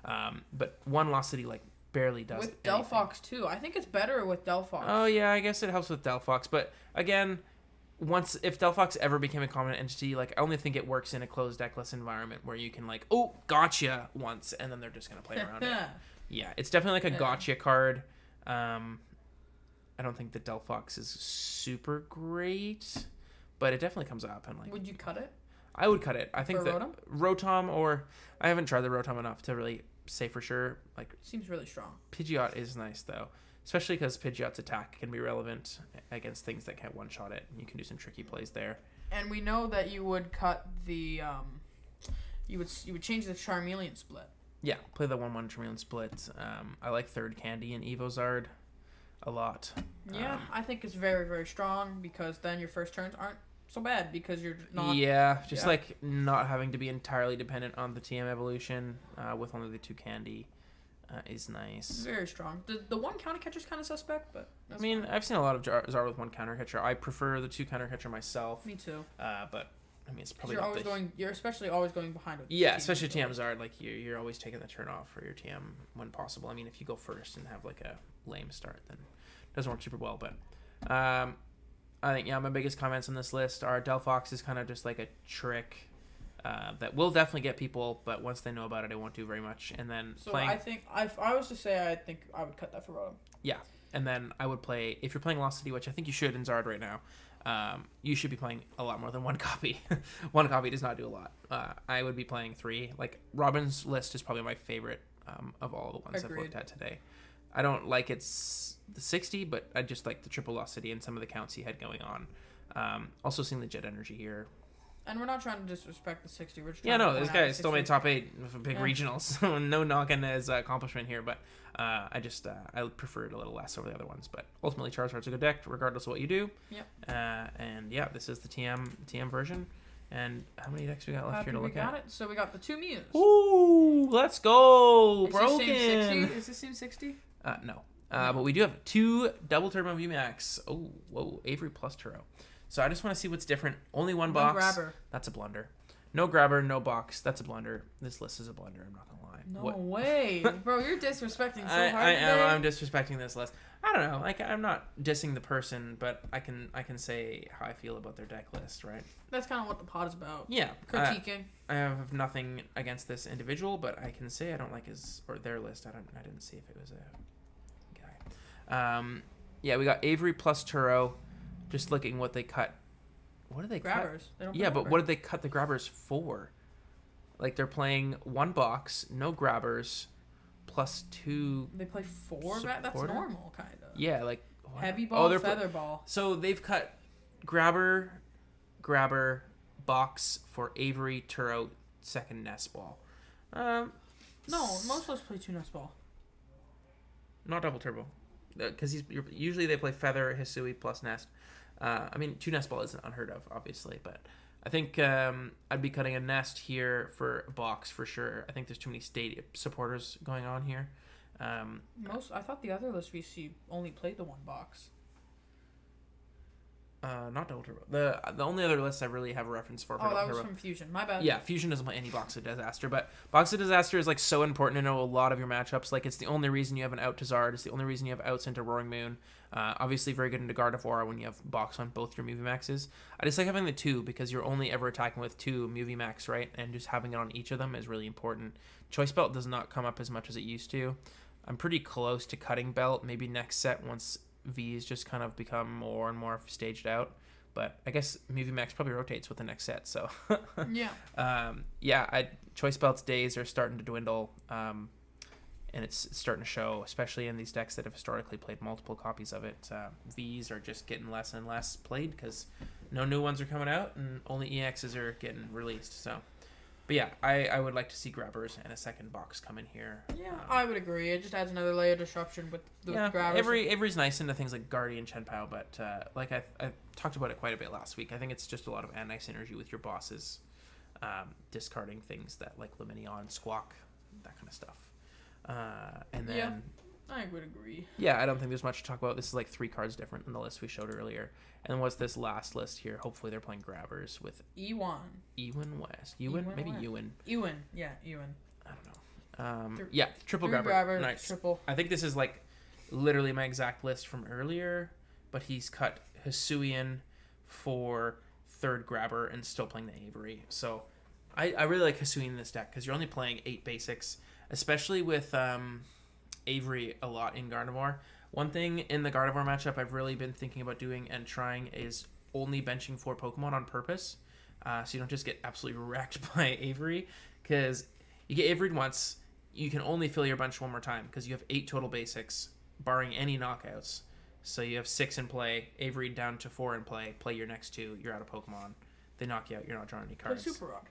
But 1 Lost City, like, barely does with anything. Delphox too. I think it's better with Delphox. Oh yeah, I guess it helps with Delphox, but again, if Delphox ever became a common entity, like I only think it works in a closed deckless environment where you can like, oh, gotcha once, and then they're just gonna play around it. Yeah, it's definitely like a gotcha card. I don't think the Delphox is super great, but it definitely comes up and like. Would you cut it? I would cut it. I think that Rotom? or I haven't tried the Rotom enough to really say for sure. Like, seems really strong. Pidgeot is nice though, especially because Pidgeot's attack can be relevant against things that can't one-shot it. You can do some tricky plays there. And we know that you would cut the you would change the Charmeleon split. Yeah, play the 1/1 Charmeleon split. I like Third Candy and Evozard a lot. Yeah, I think it's very, very strong because then your first turns aren't so bad because you're not. Yeah, like not having to be entirely dependent on the TM evolution with only the 2 Candy is nice. Very strong. The 1 counter catcher is kind of suspect, but I mean, fine. I've seen a lot of Zard with 1 counter catcher. I prefer the 2 counter catcher myself. Me too. But I mean, it's probably you're especially always going behind with especially TM Zard. Like you're always taking the turn off for your TM when possible. I mean, if you go first and have like a lame start, then it doesn't work super well. But I think my biggest comments on this list are Delphox is kind of just like a trick that will definitely get people, but once they know about it, it won't do very much. And then So playing, I think if I was to say, I think I would cut that for Rotom. yeah, and then I would play if you're playing Lost City, which I think you should in Zard right now. You should be playing a lot more than one copy. One copy does not do a lot. I would be playing 3. Like Robin's list is probably my favorite of all the ones I've Agreed. looked at today. I don't like it's the 60, but I just like the triple Lost City and some of the counts he had going on. Also seeing the Jet Energy here. And we're not trying to disrespect the 60. We're just Yeah, trying no, to this point out guy the still made 60. top 8 for big Yeah. regionals. So no knocking his accomplishment here, but I prefer it a little less over the other ones. But ultimately, Charizard's a good deck, regardless of what you do. Yep. And yeah, this is the TM version. And how many decks we got left Happy here to we look got at? it. So we got the 2 Mews. Ooh, let's go! Is Broken! this same 60? Is this same 60? No. But we do have 2 double turbo VMAX. Oh, whoa, Avery plus Turo. So I just want to see what's different. Only one No box. grabber. That's a blunder. No grabber, no box. That's a blunder. This list is a blunder. I'm not gonna lie. No What? way, bro! You're disrespecting so I hard am. today. I'm disrespecting this list. I don't know. Like I'm not dissing the person, but I can say how I feel about their deck list, right? That's kind of what the pod is about. Yeah. Critiquing. I have nothing against this individual, but I can say I don't like his or their list. I didn't see if it was a guy. Yeah, we got Avery plus Turo. Just looking what they cut. What did they Grabbers. They don't cut? Yeah, but grabber. what did they cut the grabbers for? Like they're playing one box, no grabbers, plus 2. They play 4 That's Supporter? normal, kind of. Yeah, like what? Heavy ball, they're feather ball. So they've cut grabber, box for Avery Turo second nest ball. No, most of us play 2 nest ball. Not double turbo, because usually they play feather Hisui plus nest. I mean, 2 nest ball isn't unheard of, obviously, but I think I'd be cutting a nest here for a box for sure. I think there's too many state supporters going on here. I thought the other list we see only played the 1 box. Not double turbo. The only other list I really have a reference for. Oh, double that was turbo. from Fusion. My bad. Yeah, Fusion doesn't play any Box of Disaster, but Box of Disaster is like so important to know a lot of your matchups. Like it's the only reason you have an out to Zard. It's the only reason you have outs into Roaring Moon. Obviously very good into Gardevoir when you have Box on both your Movie Maxes. I just like having the 2 because you're only ever attacking with 2 Movie Max, right? And just having it on each of them is really important. Choice Belt does not come up as much as it used to. I'm pretty close to cutting Belt. Maybe next set once V's just kind of become more and more staged out. But I guess Movie Max probably rotates with the next set, so Yeah. Choice Belt's days are starting to dwindle, and it's starting to show, especially in these decks that have historically played multiple copies of it. V's are just getting less and less played because no new ones are coming out, and only EXs are getting released. So, but yeah, I would like to see grabbers and a second box come in here. Yeah, I would agree. It just adds another layer of disruption with the grabbers. Avery's nice into things like Guardian Chenpao, but like I talked about it quite a bit last week. I think it's just a lot of nice energy with your bosses, discarding things that like Lumineon, Squawk, that kind of stuff. And then Yeah. I would agree. yeah, I don't think there's much to talk about. This is like 3 cards different than the list we showed earlier. And what's this last list here? Hopefully they're playing grabbers with Ewan. Ewan West. Ewan? Maybe West. Ewan. Ewan. Yeah, Ewan. I don't know. Three- Yeah, triple 3 grabber. grabbers, Nice. triple. I think this is like literally my exact list from earlier, but he's cut Hisuian for 3rd grabber and still playing the Avery. So I really like Hisuian in this deck because you're only playing 8 basics, especially with Avery a lot in Gardevoir. One thing in the Gardevoir matchup I've really been thinking about doing and trying is only benching 4 Pokemon on purpose, so you don't just get absolutely wrecked by Avery, because you get Avery'd once, you can only fill your bench one more time because you have 8 total basics, barring any knockouts. So you have 6 in play, Avery down to 4 in play your next 2, you're out of Pokemon. They knock you out, you're not drawing any Play cards. Super Rod.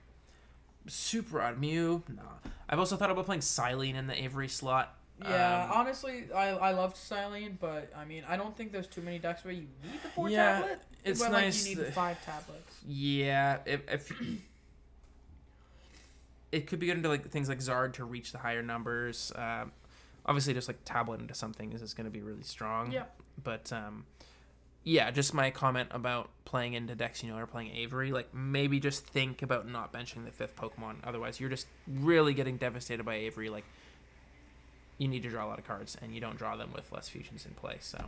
Super Odd Mew? Nah. I've also thought about playing Silene in the Avery slot. Yeah, honestly, I loved Silene, but I mean, I don't think there's too many decks where you need the 4 Yeah, tablet. it's but, nice Like, you need that- the 5 tablets. Yeah, if it could be good into like things like Zard to reach the higher numbers. Obviously, just like tablet into something is going to be really strong. Yeah. But yeah, just my comment about playing into decks are playing Avery. Like maybe just think about not benching the 5th Pokemon. Otherwise, you're just really getting devastated by Avery. Like you need to draw a lot of cards, and you don't draw them with less fusions in play. So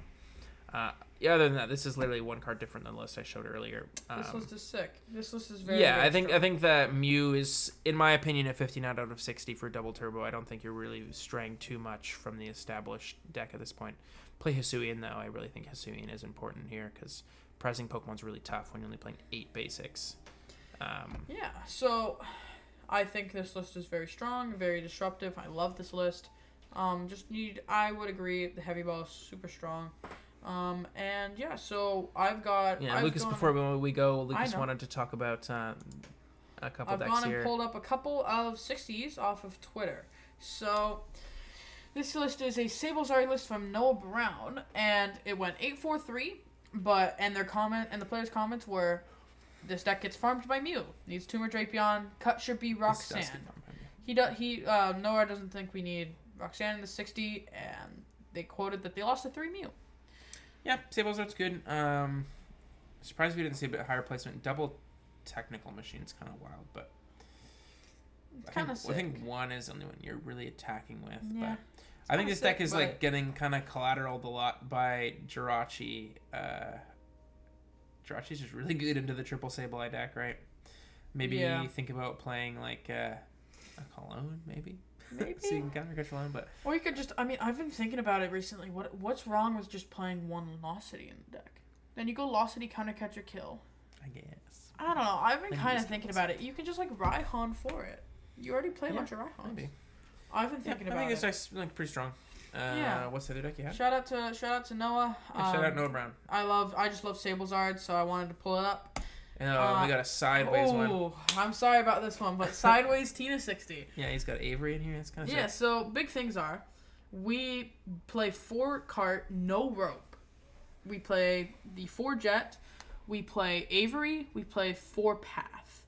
Yeah, other than that, this is literally one card different than the list I showed earlier. This list is sick. This list is very, Yeah, very I strong. think that Mew is, in my opinion, a 59 out of 60 for double turbo. I don't think you're really straying too much from the established deck at this point. Play Hisuian, though. I really think Hisuian is important here because pricing Pokemon's really tough when you're only playing 8 basics. Yeah, so I think this list is very strong, very disruptive. I love this list. I would agree, the heavy ball is super strong. And yeah, so I've got. Yeah, Lucas, before we go, Lucas know. wanted to talk about a couple I've decks gone here. and pulled up a couple of 60s off of Twitter. So this list is a Sablezard list from Noah Brown, and it went 843. And the players' comments were, this deck gets farmed by Mew. Needs Tumor Drapion. Cut should be Roxanne. Noah doesn't think we need Roxanne in the 60, and they quoted that they lost to 3 Mew. Yeah, Sablezard's good. Surprised we didn't see a bit higher placement. Double technical machine's kind of wild, but I think 1 is the only one you're really attacking with. Yeah. But I think this deck is like getting kind of collateraled a lot by Jirachi. Jirachi's just really good into the triple Sableye deck, right? Maybe think about playing like a Cologne, maybe. So you can counter catch Cologne, but or you could just. I mean, I've been thinking about it recently. What's wrong with just playing one Losity in the deck? Then you go Losity, counter catch or kill. I guess. I don't know. I've been kind of thinking about it. You can just like Raihan for it. You already play a bunch of Raihans. Maybe. I've been thinking about it. I think this deck's like pretty strong. What's the other deck you have? Shout out to Noah. Shout out Noah Brown. I just love Sablezard, so I wanted to pull it up. We got a sideways one. I'm sorry about this one, but sideways Tina 60. Yeah, he's got Avery in here. It's kind of sick. So big things are, we play 4 cart, no rope. We play the 4 jet. We play Avery. We play 4 path.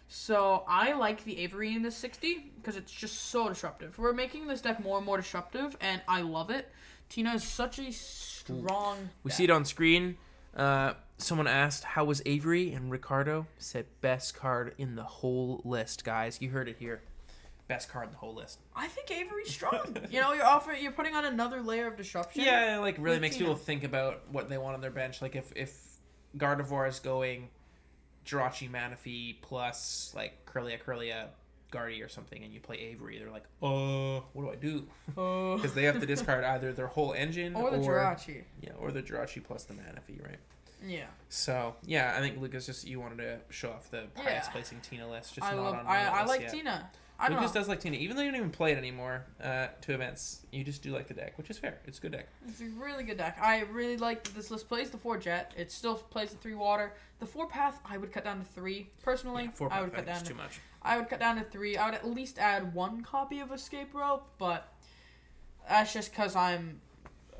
So I like the Avery in this 60 because it's just so disruptive. We're making this deck more and more disruptive, and I love it. Tina is such a strong We deck. see it on screen. Someone asked, how was Avery? And Ricardo said, best card in the whole list, guys. You heard it here. Best card in the whole list. I think Avery's strong. You're putting on another layer of disruption. Yeah, like really makes Tina. people think about what they want on their bench. Like if Gardevoir is going Jirachi Manaphy plus like Curlia Guardy or something, and you play Avery, they're like, what do I do? Because they have to discard either their whole engine or the Jirachi. Yeah, or the Jirachi plus the Manaphy, right? Yeah. So yeah, I think Lucas you wanted to show off the highest placing Tina list. Just I like Tina. Lucas does like Tina, even though you don't even play it anymore to events. You just do like the deck, which is fair. It's a good deck. It's a really good deck. I really like that this list plays the 4 jet. It still plays the 3 water. The 4 path I would cut down to 3 personally. 4 path I would cut down too much. I would cut down to 3. I would at least add 1 copy of Escape Rope, but that's just because I'm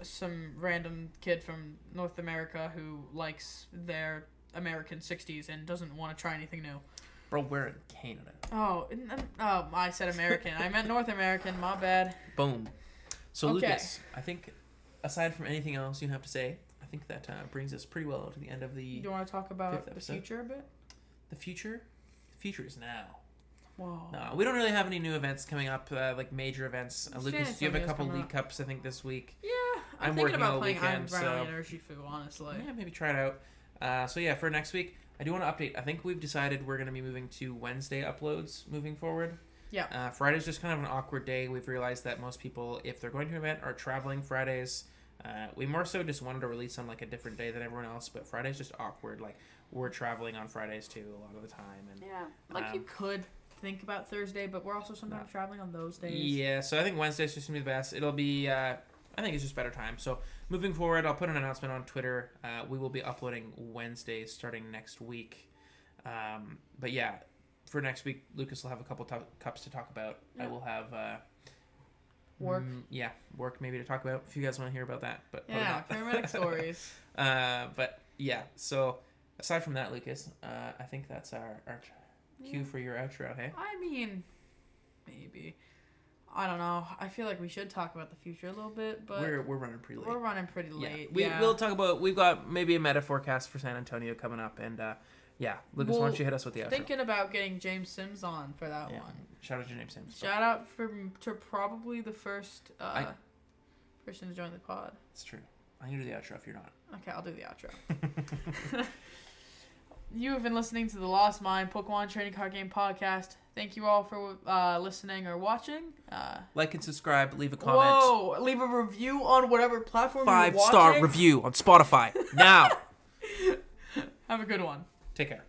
some random kid from North America who likes their American 60s and doesn't want to try anything new. Bro, we're in Canada. Oh, I said American. I meant North American. My bad. Boom. So Okay. Lucas, I think aside from anything else you have to say, I think that brings us pretty well to the end of the. Do you want to talk about the episode. future a bit? The future? The future is now. Whoa. No, we don't really have any new events coming up, like major events. Lucas, do you have a couple League Cups, I think, this week? Yeah, I'm thinking working about all playing weekend, Iron Brown so- Energy Fu, honestly. Yeah, maybe try it out. So yeah, for next week, I do want to update. I think we've decided we're going to be moving to Wednesday uploads moving forward. Yeah. Friday's just kind of an awkward day. We've realized that most people, if they're going to an event, are traveling Fridays. We more so just wanted to release on like a different day than everyone else, but Friday's just awkward. Like we're traveling on Fridays too a lot of the time, and Yeah. Like you could think about Thursday, but we're also sometimes traveling on those days. yeah. So I think Wednesday's just gonna be the best. It'll be. I think it's just better time. So moving forward, I'll put an announcement on Twitter. We will be uploading Wednesdays starting next week. But yeah, for next week, Lucas will have a couple cups to talk about. Yeah. I will have Work. Work maybe to talk about if you guys want to hear about that. But probably Yeah, not. paramedic stories. But yeah, so aside from that, Lucas, I think that's our cue for your outro. Hey. I mean, maybe. I don't know. I feel like we should talk about the future a little bit, but We're running pretty late. we're running pretty late. We'll talk about. We've got maybe a meta forecast for San Antonio coming up, and Lucas, why don't you hit us with the outro? Thinking about getting James Sims on for that one. Shout out to James Sims. Shout out to probably the first person to join the pod. It's true. I'm going to do the outro if you're not. Okay, I'll do the outro. You have been listening to the Lost Mine Pokemon Trading Card Game Podcast. Thank you all for listening or watching. Like and subscribe. Leave a comment. Whoa! Leave a review on whatever platform you're watching. 5-star review on Spotify. Now! Have a good one. Take care.